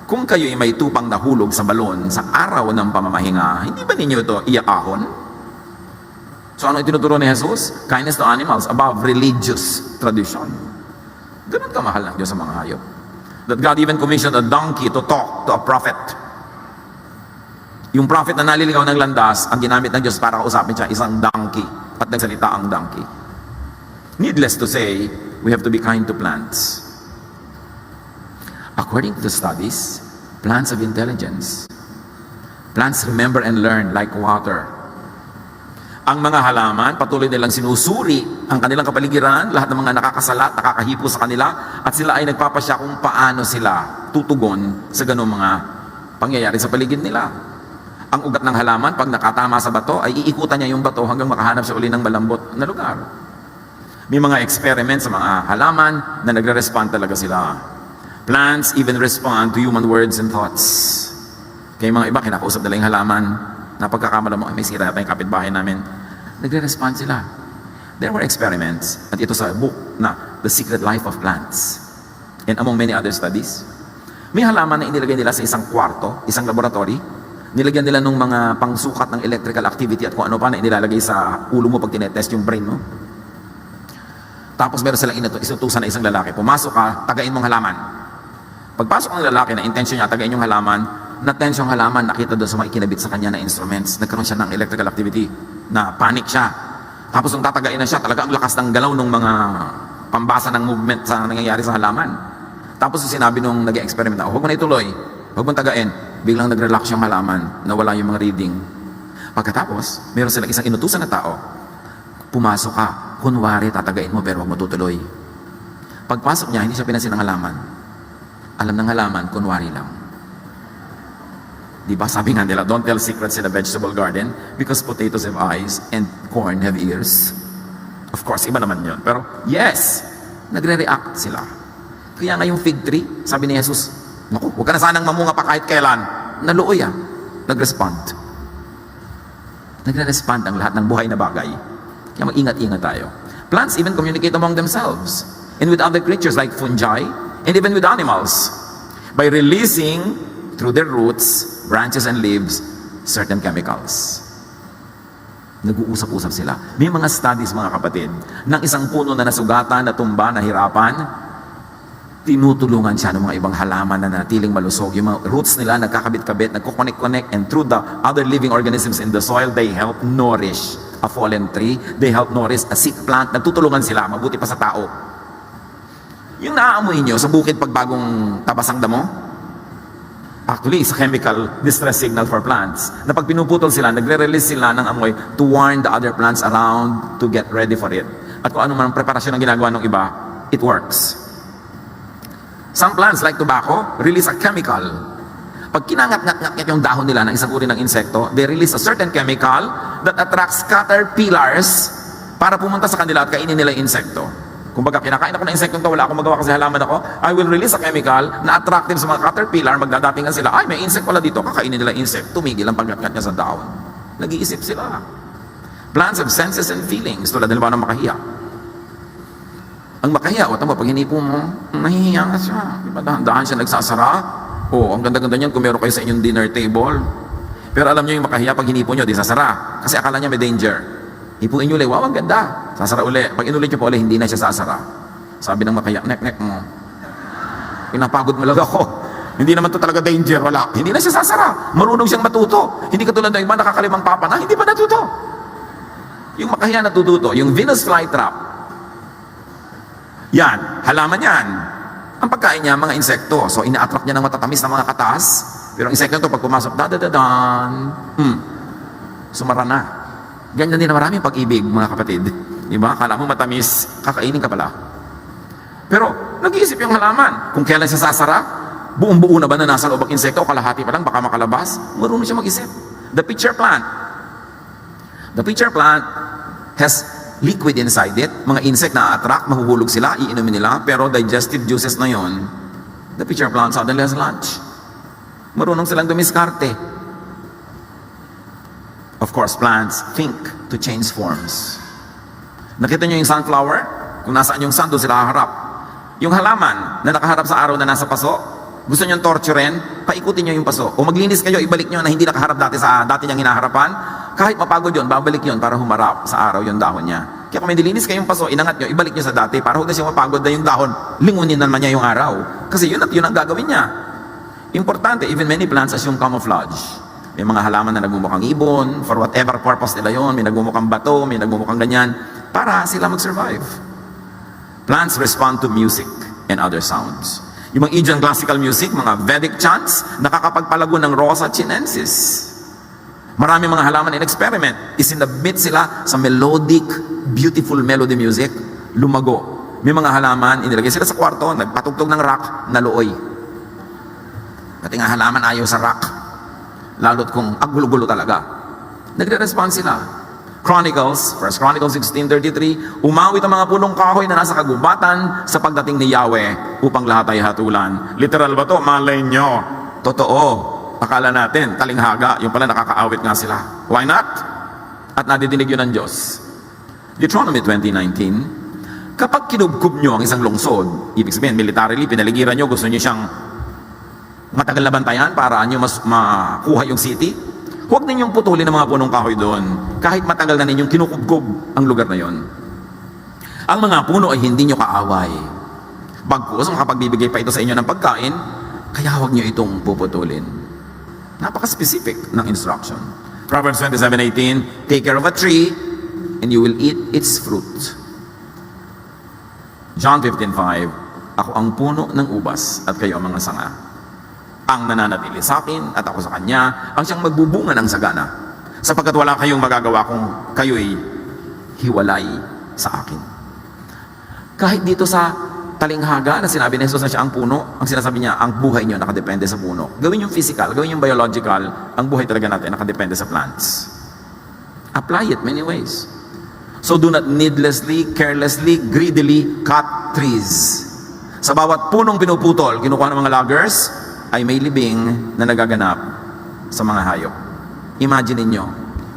Speaker 2: kung kayo'y may tupang nahulog sa balon sa araw ng pamamahinga, hindi ba ninyo ito iyaahon? So ano itinuturo ni Jesus? Kindness to animals above religious tradition. Ganun kamahal ng Diyos sa mga hayop. That God even commissioned a donkey to talk to a prophet. Yung prophet na naliligaw ng landas, ang ginamit ng Diyos para kausapin siya, isang donkey. At nagsalita ang donkey. Needless to say, we have to be kind to plants. According to the studies, plants have intelligence. Plants remember and learn like water. Ang mga halaman, patuloy nilang sinusuri ang kanilang kapaligiran, lahat ng mga nakakasalat, nakakahipo sa kanila, at sila ay nagpapasya kung paano sila tutugon sa ganung mga pangyayari sa paligid nila. Ang ugat ng halaman, pag nakatama sa bato, ay iikutan niya yung bato hanggang makahanap siya uli ng malambot na lugar. May mga experiments sa mga halaman na nagre-respond talaga sila. Plants even respond to human words and thoughts. Kaya mga iba, kinakausap nila yung halaman, na pagkakamala mo, ay may sira pa yung kapitbahay namin. Nagre-respond sila. There were experiments, at ito sa book na The Secret Life of Plants, and among many other studies. May halaman na inilagay nila sa isang kwarto, isang laboratory. Nilagyan nila ng mga pangsukat ng electrical activity at kung ano pa na inilalagay sa ulo mo pag tinetest yung brain mo. Tapos meron silang inutusan na isang lalaki, pumasok ka, tagain mong halaman. Pagpasok ng lalaki na intention niya, tagain yung halaman, na-tension halaman, nakita doon sa mga ikinabit sa kanya na instruments. Nagkaroon siya ng electrical activity, na panic siya. Tapos nung tatagain na siya, talaga ang lakas ng galaw ng mga pambasa ng movement sa nangyayari sa halaman. Tapos sinabi nung nag-experiment na, huwag mo na ituloy, huwag mo tagain. Biglang nag-relax yung halaman, nawala yung mga reading. Pagkatapos, meron silang isang inutusan na tao. Pumasok ka, kunwari tatagain mo pero huwag mo tutuloy. Pagpasok niya, hindi siya pinansin ng halaman. Alam ng halaman, kunwari lang. Diba sabi nga nila, don't tell secrets in a vegetable garden because potatoes have eyes and corn have ears. Of course, iba naman yun. Pero yes, nagre-react sila. Kaya nga yung fig tree, sabi ni Jesus, naku, huwag ka na sanang mamunga pa kahit kailan. Naluoy ah. Nag-respond. Nagre-respond ang lahat ng buhay na bagay. Kaya mag-ingat-ingat tayo. Plants even communicate among themselves and with other creatures like fungi and even with animals by releasing through their roots, branches and leaves, certain chemicals. Nag-uusap-usap sila. May mga studies, mga kapatid, ng isang puno na nasugatan, natumba, nahirapan, tinutulungan siya ng mga ibang halaman na natiling malusog. Yung mga roots nila nagkakabit-kabit, nagkukonek-connect, and through the other living organisms in the soil, they help nourish a fallen tree. They help nourish a sick plant. Nagtutulungan sila, mabuti pa sa tao. Yung naaamoy nyo sa bukid pag bagong tabasang damo, actually, it's a chemical distress signal for plants. Na pag pinuputol sila, nagre-release sila ng amoy to warn the other plants around to get ready for it. At kung ano man ang preparasyon ng ginagawa ng iba, it works. Some plants like tobacco release a chemical. Pag kinangat-ngat-ngat yung dahon nila ng isang uri ng insekto, they release a certain chemical that attracts caterpillars para pumunta sa kanila at kainin nila yung insekto. Kung baga, kinakain ako ng insektong to, wala akong magawa kasi halaman ako, I will release a chemical na attractive sa mga caterpillar, magdadatingan sila, ay, may insect pala dito, kakainin nila insect, tumigil ang pagkat niya sa dahon. Nag-iisip sila. Plants have senses and feelings, tulad nila ng makahiya. Ang makahiya, o tama, pag hinipo mo, nahihiya nga siya. Diba, dahan-dahan siya nagsasara. O, ang ganda-ganda niyan kung meron kayo sa inyong dinner table. Pero alam niyo yung makahiya, pag hinipo niyo, di sasara. Kasi akala niya may danger. Hipuin nyo ulit, wow, ang ganda. Sasara ulit. Pag inulit nyo pa ulit, hindi na siya sasara. Sabi ng makaya, nek mo. Pinapagod mo lang ako. Hindi naman to talaga danger, wala. Hindi na siya sasara. Marunong siyang matuto. Hindi katulad ng iba nakakalimang papa na, hindi pa natuto. Yung makaya natututo, yung Venus flytrap. Yan, halaman yan. Ang pagkain niya, mga insekto. So, ina-attract niya ng matatamis na mga katas. Pero ang insekto ito, pag pumasok, dadadadan, sumara na. Ganyan din na maraming pag-ibig, mga kapatid. Diba? Kala mo matamis, kakainin ka pala. Pero, nag-iisip yung halaman. Kung kailan siya sasara, buong-buo na ba na nasa loob ang insekto, o kalahati pa lang, baka makalabas, marunong siya mag-isip. The pitcher plant. The pitcher plant has liquid inside it. Mga insect na attract, mahuhulog sila, iinumin nila, pero digestive juices na yon. The pitcher plant suddenly has lunch. Marunong silang dumiskarte. Of course, plants think to change forms. Nakita nyo yung sunflower? Kung nasaan yung sun, doon sila haharap. Yung halaman na nakaharap sa araw na nasa paso, gusto nyo torturen, paikutin nyo yung paso. O maglinis kayo, ibalik nyo na hindi nakaharap dati niyang hinaharapan. Kahit mapagod yun, babalik yun para humarap sa araw yung dahon niya. Kaya kung may dilinis kayong paso, inangat nyo, ibalik nyo sa dati para huwag na siya mapagod na yung dahon, lingunin naman niya yung araw. Kasi yun at yun ang gagawin niya. Importante, even many plants as yung camouflage. May mga halaman na nagmumukhang ibon, for whatever purpose nila yun, may nagmumukhang bato, may nagmumukhang ganyan, para sila mag-survive. Plants respond to music and other sounds. Yung mga Indian classical music, mga Vedic chants, nakakapagpalago ng Rosa chinensis. Marami mga halaman in experiment, isinabit sila sa melodic, beautiful melody music, lumago. May mga halaman, inilagay sila sa kwarto, nagpatugtog ng rock, naluoy. Pati nga halaman ayaw sa rock. Lalo't kung agulo-gulo talaga. Nagre-respond sila. Chronicles, 1 Chronicles 16:33, umawit ang mga punong kahoy na nasa kagubatan sa pagdating ni Yahweh upang lahat ay hatulan. Literal ba to? Malay nyo. Totoo. Akala natin, talinghaga. Yung pala nakakaawit nga sila. Why not? At nadidinig yun ng Diyos. Deuteronomy 20:19, kapag kinubkob nyo ang isang lungsod, ibig sabihin, militarily, pinaligiran nyo, gusto nyo siyang matagal na bantayan para nyo mas makuha yung city, huwag ninyong putulin ang mga punong kahoy doon. Kahit matagal na ninyong kinukubkob ang lugar na yon. Ang mga puno ay hindi nyo kaaway. Bagkus, makapagbibigay pa ito sa inyo ng pagkain, kaya huwag nyo itong puputulin. Napaka-specific ng instruction. Proverbs 27:18, take care of a tree, and you will eat its fruit. John 15:5, ako ang puno ng ubas, at kayo ang mga sanga. Ang nananatili sa akin at ako sa kanya ang siyang magbubunga ng sagana, sapagkat wala kayong magagawa kung kayo'y hiwalay sa akin. Kahit dito sa talinghaga na sinabi ni Jesus na siya ang puno, ang sinasabi niya, ang buhay niyo nakadepende sa puno. Gawin yung physical, gawin yung biological, ang buhay talaga natin nakadepende sa plants. Apply it many ways. So do not needlessly, carelessly, greedily cut trees. Sa bawat punong pinuputol, kinukuha ng mga loggers, ay may libing na nagaganap sa mga hayop. Imagine niyo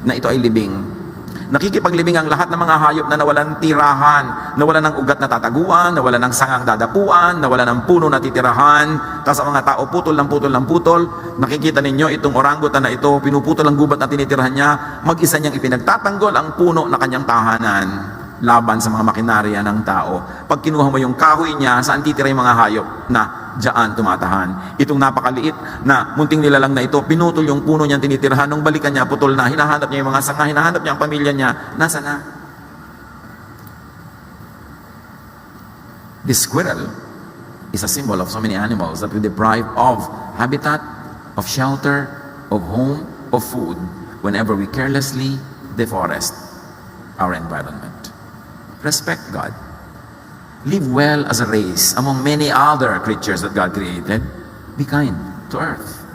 Speaker 2: na ito ay libing. Nakikipaglibing ang lahat ng mga hayop na nawalan tirahan, nawalan ng ugat na tataguan, nawalan ng sangang dadapuan, nawalan ng puno na titirahan, tapos ang mga tao putol ng putol ng putol. Nakikita ninyo itong orangutan na ito, pinuputol ang gubat na tinitirahan niya, mag-isa niyang ipinagtatanggol ang puno na kanyang tahanan laban sa mga makinarya ng tao. Pag kinuha mo yung kahoy niya, saan titira yung mga hayop na diyan tumatahan? Itong napakaliit na munting nilalang na ito, pinutol yung puno niyang tinitirahan, nung balikan niya, putol na, hinahanap niya yung mga sanga, hinahanap niya ang pamilya niya, nasa na? This squirrel is a symbol of so many animals that we deprive of habitat, of shelter, of home, of food, whenever we carelessly deforest our environment. Respect God. Live well as a race among many other creatures that God created. Be kind to earth.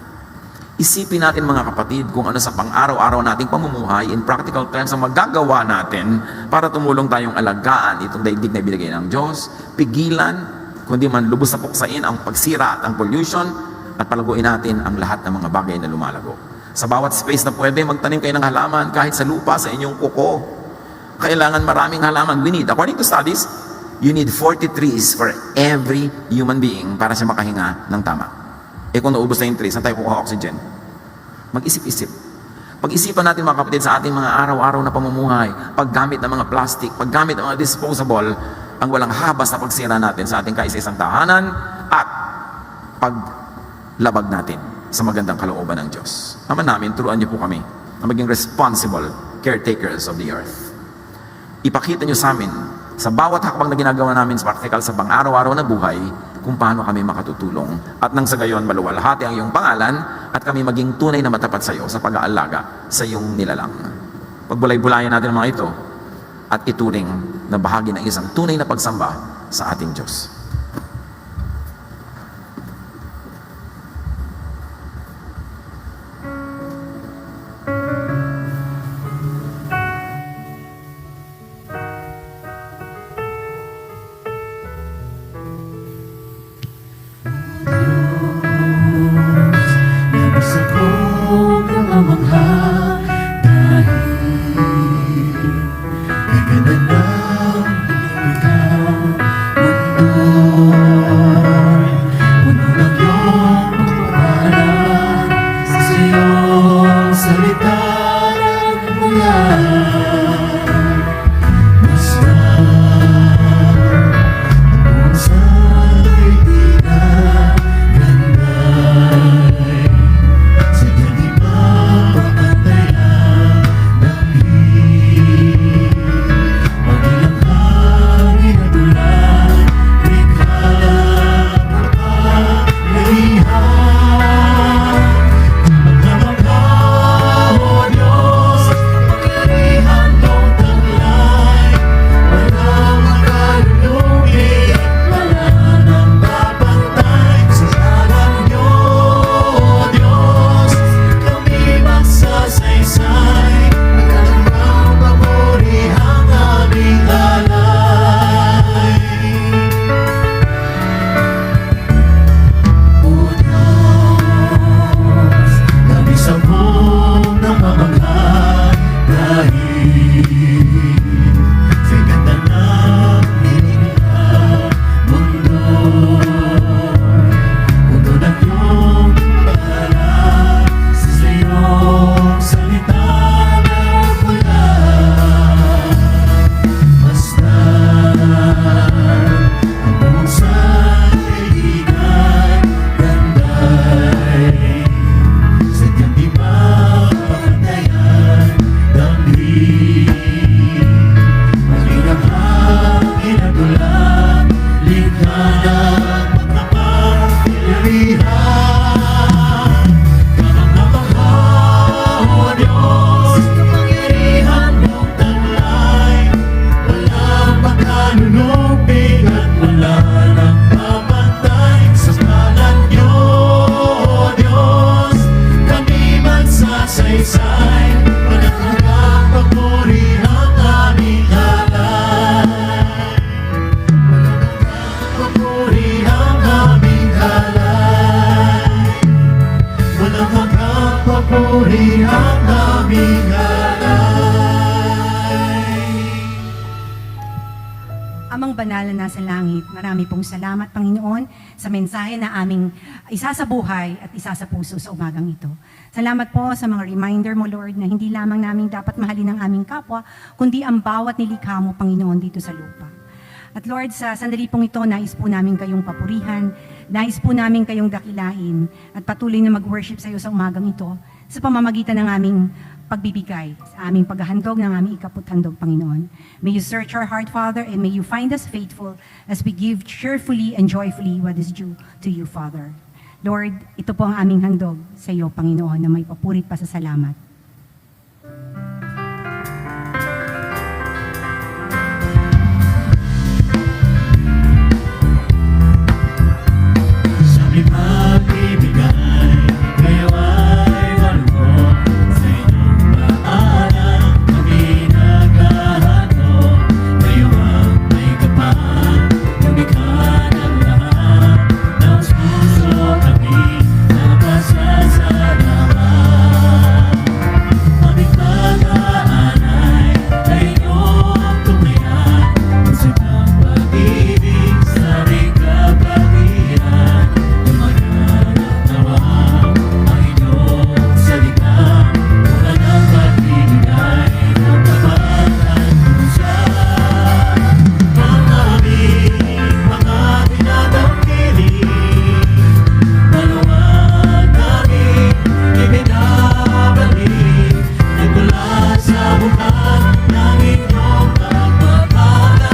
Speaker 2: Isipin natin mga kapatid kung ano sa pang-araw-araw nating pamumuhay in practical terms ang magagawa natin para tumulong tayong alagaan itong daigdig na ibinigay ng Diyos, pigilan, kundi man lubos na puksain ang pagsira at ang pollution, at palaguin natin ang lahat ng mga bagay na lumalago. Sa bawat space na pwede, magtanim kayo ng halaman kahit sa lupa, sa inyong kuko. Kailangan maraming halaman. We need, according to studies, you need 40 trees for every human being para siya makahinga ng tama. Kung naubos na yung trees, saan tayo kukuha oxygen? Mag-isip-isip. Pag-isipan natin mga kapatid sa ating mga araw-araw na pamumuhay, paggamit ng mga plastic, paggamit ng mga disposable, ang walang habas na pagsira natin sa ating kaisa-isang tahanan, at paglabag natin sa magandang kalooban ng Diyos. Ama namin, turuan niyo po kami na maging responsible caretakers of the earth. Ipakita niyo sa amin sa bawat hakbang na ginagawa namin sa practical sa pang-araw-araw na buhay, kung paano kami makatutulong. At nang sa gayon, maluwalhati ang iyong pangalan at kami maging tunay na matapat sa iyo sa pag-aalaga sa iyong nilalang. Pagbulay-bulayan natin ang mga ito at ituring na bahagi ng isang tunay na pagsamba sa ating Diyos.
Speaker 3: Labis akong namamangha dahil kaganda ng lumitaw mundo'y puno ng iyong pagpapalang sa iyong salita nagmula. Basta ang sa kaibigan ganda'y sadya di mapapantayan ng higit. Magilang hangin at ulan, likha kapangyarihan. Magkamangha, O Diyos, pangyarihan mong taglay. Walang makalulubi at wala nang babantay. Sa ngalan niyo, O Diyos, kami magsasaysay. Magkakangang papuri ang aming alay. O Diyos, labis akong namamangha dahil sa ganda ng inilang mundo'y puno ng iyong pangalan sa iyong salita nagmula. Basta ang buong sa kaibigan ganda'y sadyang di mapapantayan ng higit. Magilang hangin at ulan, likha ng makapangyarihan. Kamangha-mangha, O Diyos, kapangyarihan mong taglay. Walang makalulupig at wala nang babantay. Sa ngalan niyo, O Diyos, kami magsasaysay. Walang papuri ang aming alay. Walang papuri ang aming alay. Walang papuri ang aming alay.
Speaker 4: Amang banal na nasa langit, marami pong salamat, Panginoon, sa mensahe na aming isa sa buhay at isa sa puso sa umagang ito. Salamat po sa mga reminder mo, Lord, na hindi lamang namin dapat mahalin ang aming kapwa, kundi ang bawat nilikha mo, Panginoon, dito sa lupa. At Lord, sa sandali pong ito, nais po namin kayong papurihan, nais po namin kayong dakilain, at patuloy na mag-worship sa iyo sa umagang ito, sa pamamagitan ng aming pagbibigay, sa aming paghahandog ng aming ikaputhandog, Panginoon. May you search our heart, Father, and may you find us faithful as we give cheerfully and joyfully what is due to you, Father. Lord, ito po ang aming handog sa iyo, Panginoon, na may papurit pa sa salamat.
Speaker 3: Sa aming pagbibigay, kayo ay malugod. Sa inyong paanan, kami naghahandog. Kayo ang may kapal, lumikha ng lahat. Ng puso kami nagpasasalamat. Aming pag-aanay, kayo ang tumayan. Puso't pag-ibig sa aming kapagitan. Lumagan at tawag ang inyong salita. Mula ng pagbibigay ng kapatan sa aming mga tinatangkilik. Maluwag namin ibinabalik. Nagmula sa bukan ng inyong pagpapala.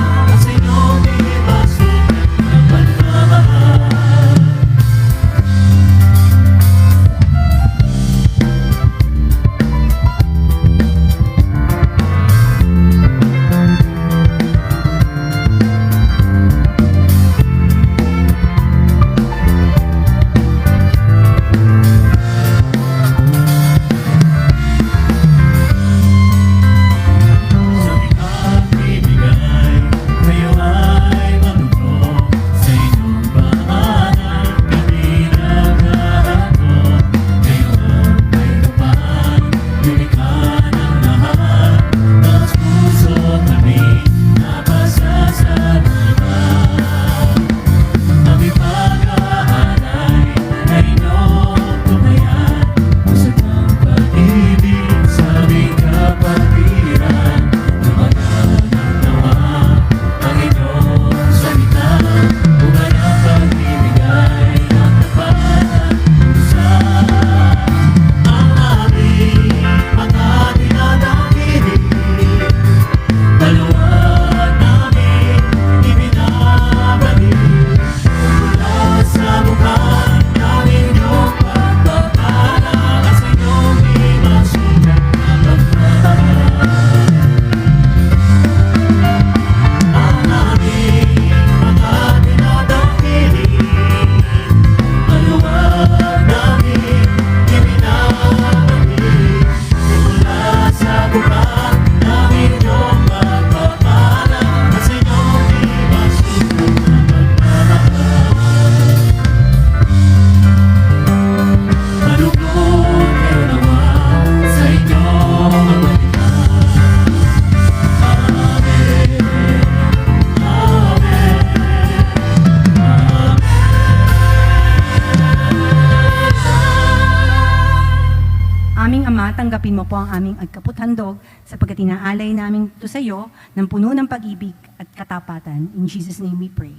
Speaker 4: Tanggapin mo po ang aming agkaputhandog sapagkat inaalay namin ito sa iyo ng puno ng pag-ibig at katapatan. In Jesus' name we pray.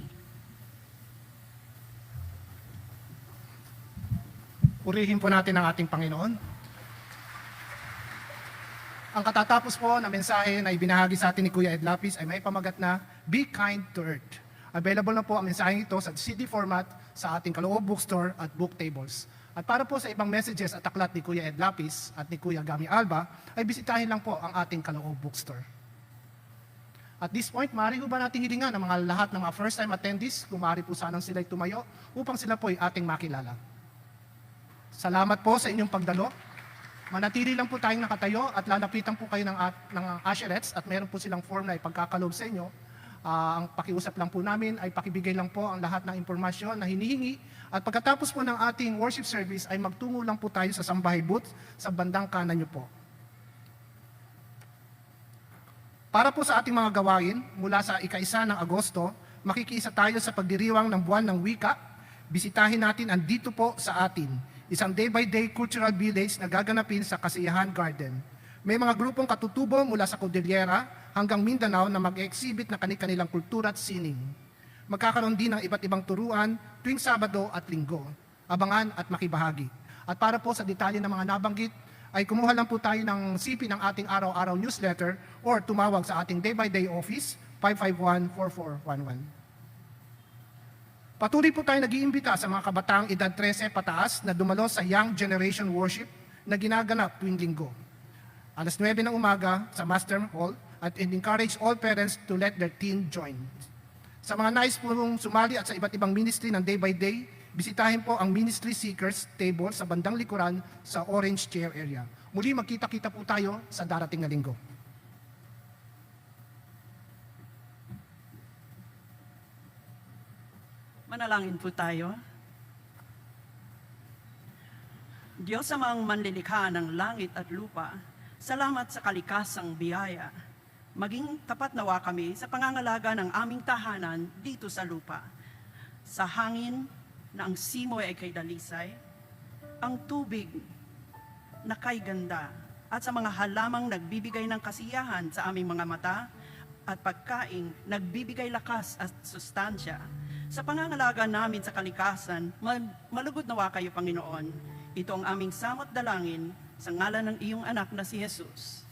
Speaker 5: Purihin po natin ang ating Panginoon. Ang katatapos po na mensahe na ibinahagi sa atin ni Kuya Ed Lapis ay may pamagat na Be Kind to Earth. Available na po ang mensahe ito sa CD format sa ating Caloob Bookstore at Book Tables. At para po sa ibang messages at aklat ni Kuya Ed Lapis at ni Kuya Gami Alba, ay bisitahin lang po ang ating Caloob Bookstore. At this point, maaari po ba natin hilingan ang mga lahat ng mga first-time attendees, kung maaari po sanang sila'y tumayo, upang sila po ay ating makilala. Salamat po sa inyong pagdalo. Manatili lang po tayong nakatayo at lalapitan po kayo ng usherettes at meron po silang form na ipagkakalob sa inyo. Ang pakiusap lang po namin ay pakibigay lang po ang lahat ng impormasyon na hinihingi at pagkatapos po ng ating worship service ay magtungo lang po tayo sa sambahay booth sa bandang kanan niyo po. Para po sa ating mga gawain, mula sa ika-1 ng Agosto, makikiisa tayo sa pagdiriwang ng buwan ng wika. Bisitahin natin ang Dito Po sa Atin, isang day-by-day cultural village na gaganapin sa Kasiyahan Garden. May mga grupong katutubo mula sa Cordillera hanggang Mindanao na mag-exhibit na kanilang kultura at sining. Magkakaroon din ng iba't ibang turuan tuwing Sabado at Linggo. Abangan at makibahagi. At para po sa detalye ng mga nabanggit, ay kumuha lang po tayo ng CP ng ating araw-araw newsletter or tumawag sa ating day-by-day office 551-4411. Patuloy po tayo nag-iimbita sa mga kabataang edad 13 pataas na dumalo sa Young Generation Worship na ginaganap tuwing Linggo. Alas 9 ng umaga sa Master Hall at encourage all parents to let their teen join. Sa mga nais po sumali at sa iba't ibang ministry ng day by day, bisitahin po ang Ministry Seekers table sa bandang likuran sa Orange Chair area. Muli magkita-kita po tayo sa darating na linggo.
Speaker 6: Manalangin po tayo. Diyos amang manlilikha ng langit at lupa, salamat sa kalikasang biyaya. Maging tapat nawa kami sa pangangalaga ng aming tahanan dito sa lupa. Sa hangin na ang simoy ay kay dalisay, ang tubig na kay ganda, at sa mga halamang nagbibigay ng kasiyahan sa aming mga mata, at pagkaing nagbibigay lakas at sustansya. Sa pangangalaga namin sa kalikasan, malugod nawa kayo, Panginoon. Ito ang aming samot dalangin sa ngalan ng iyong anak na si Jesus.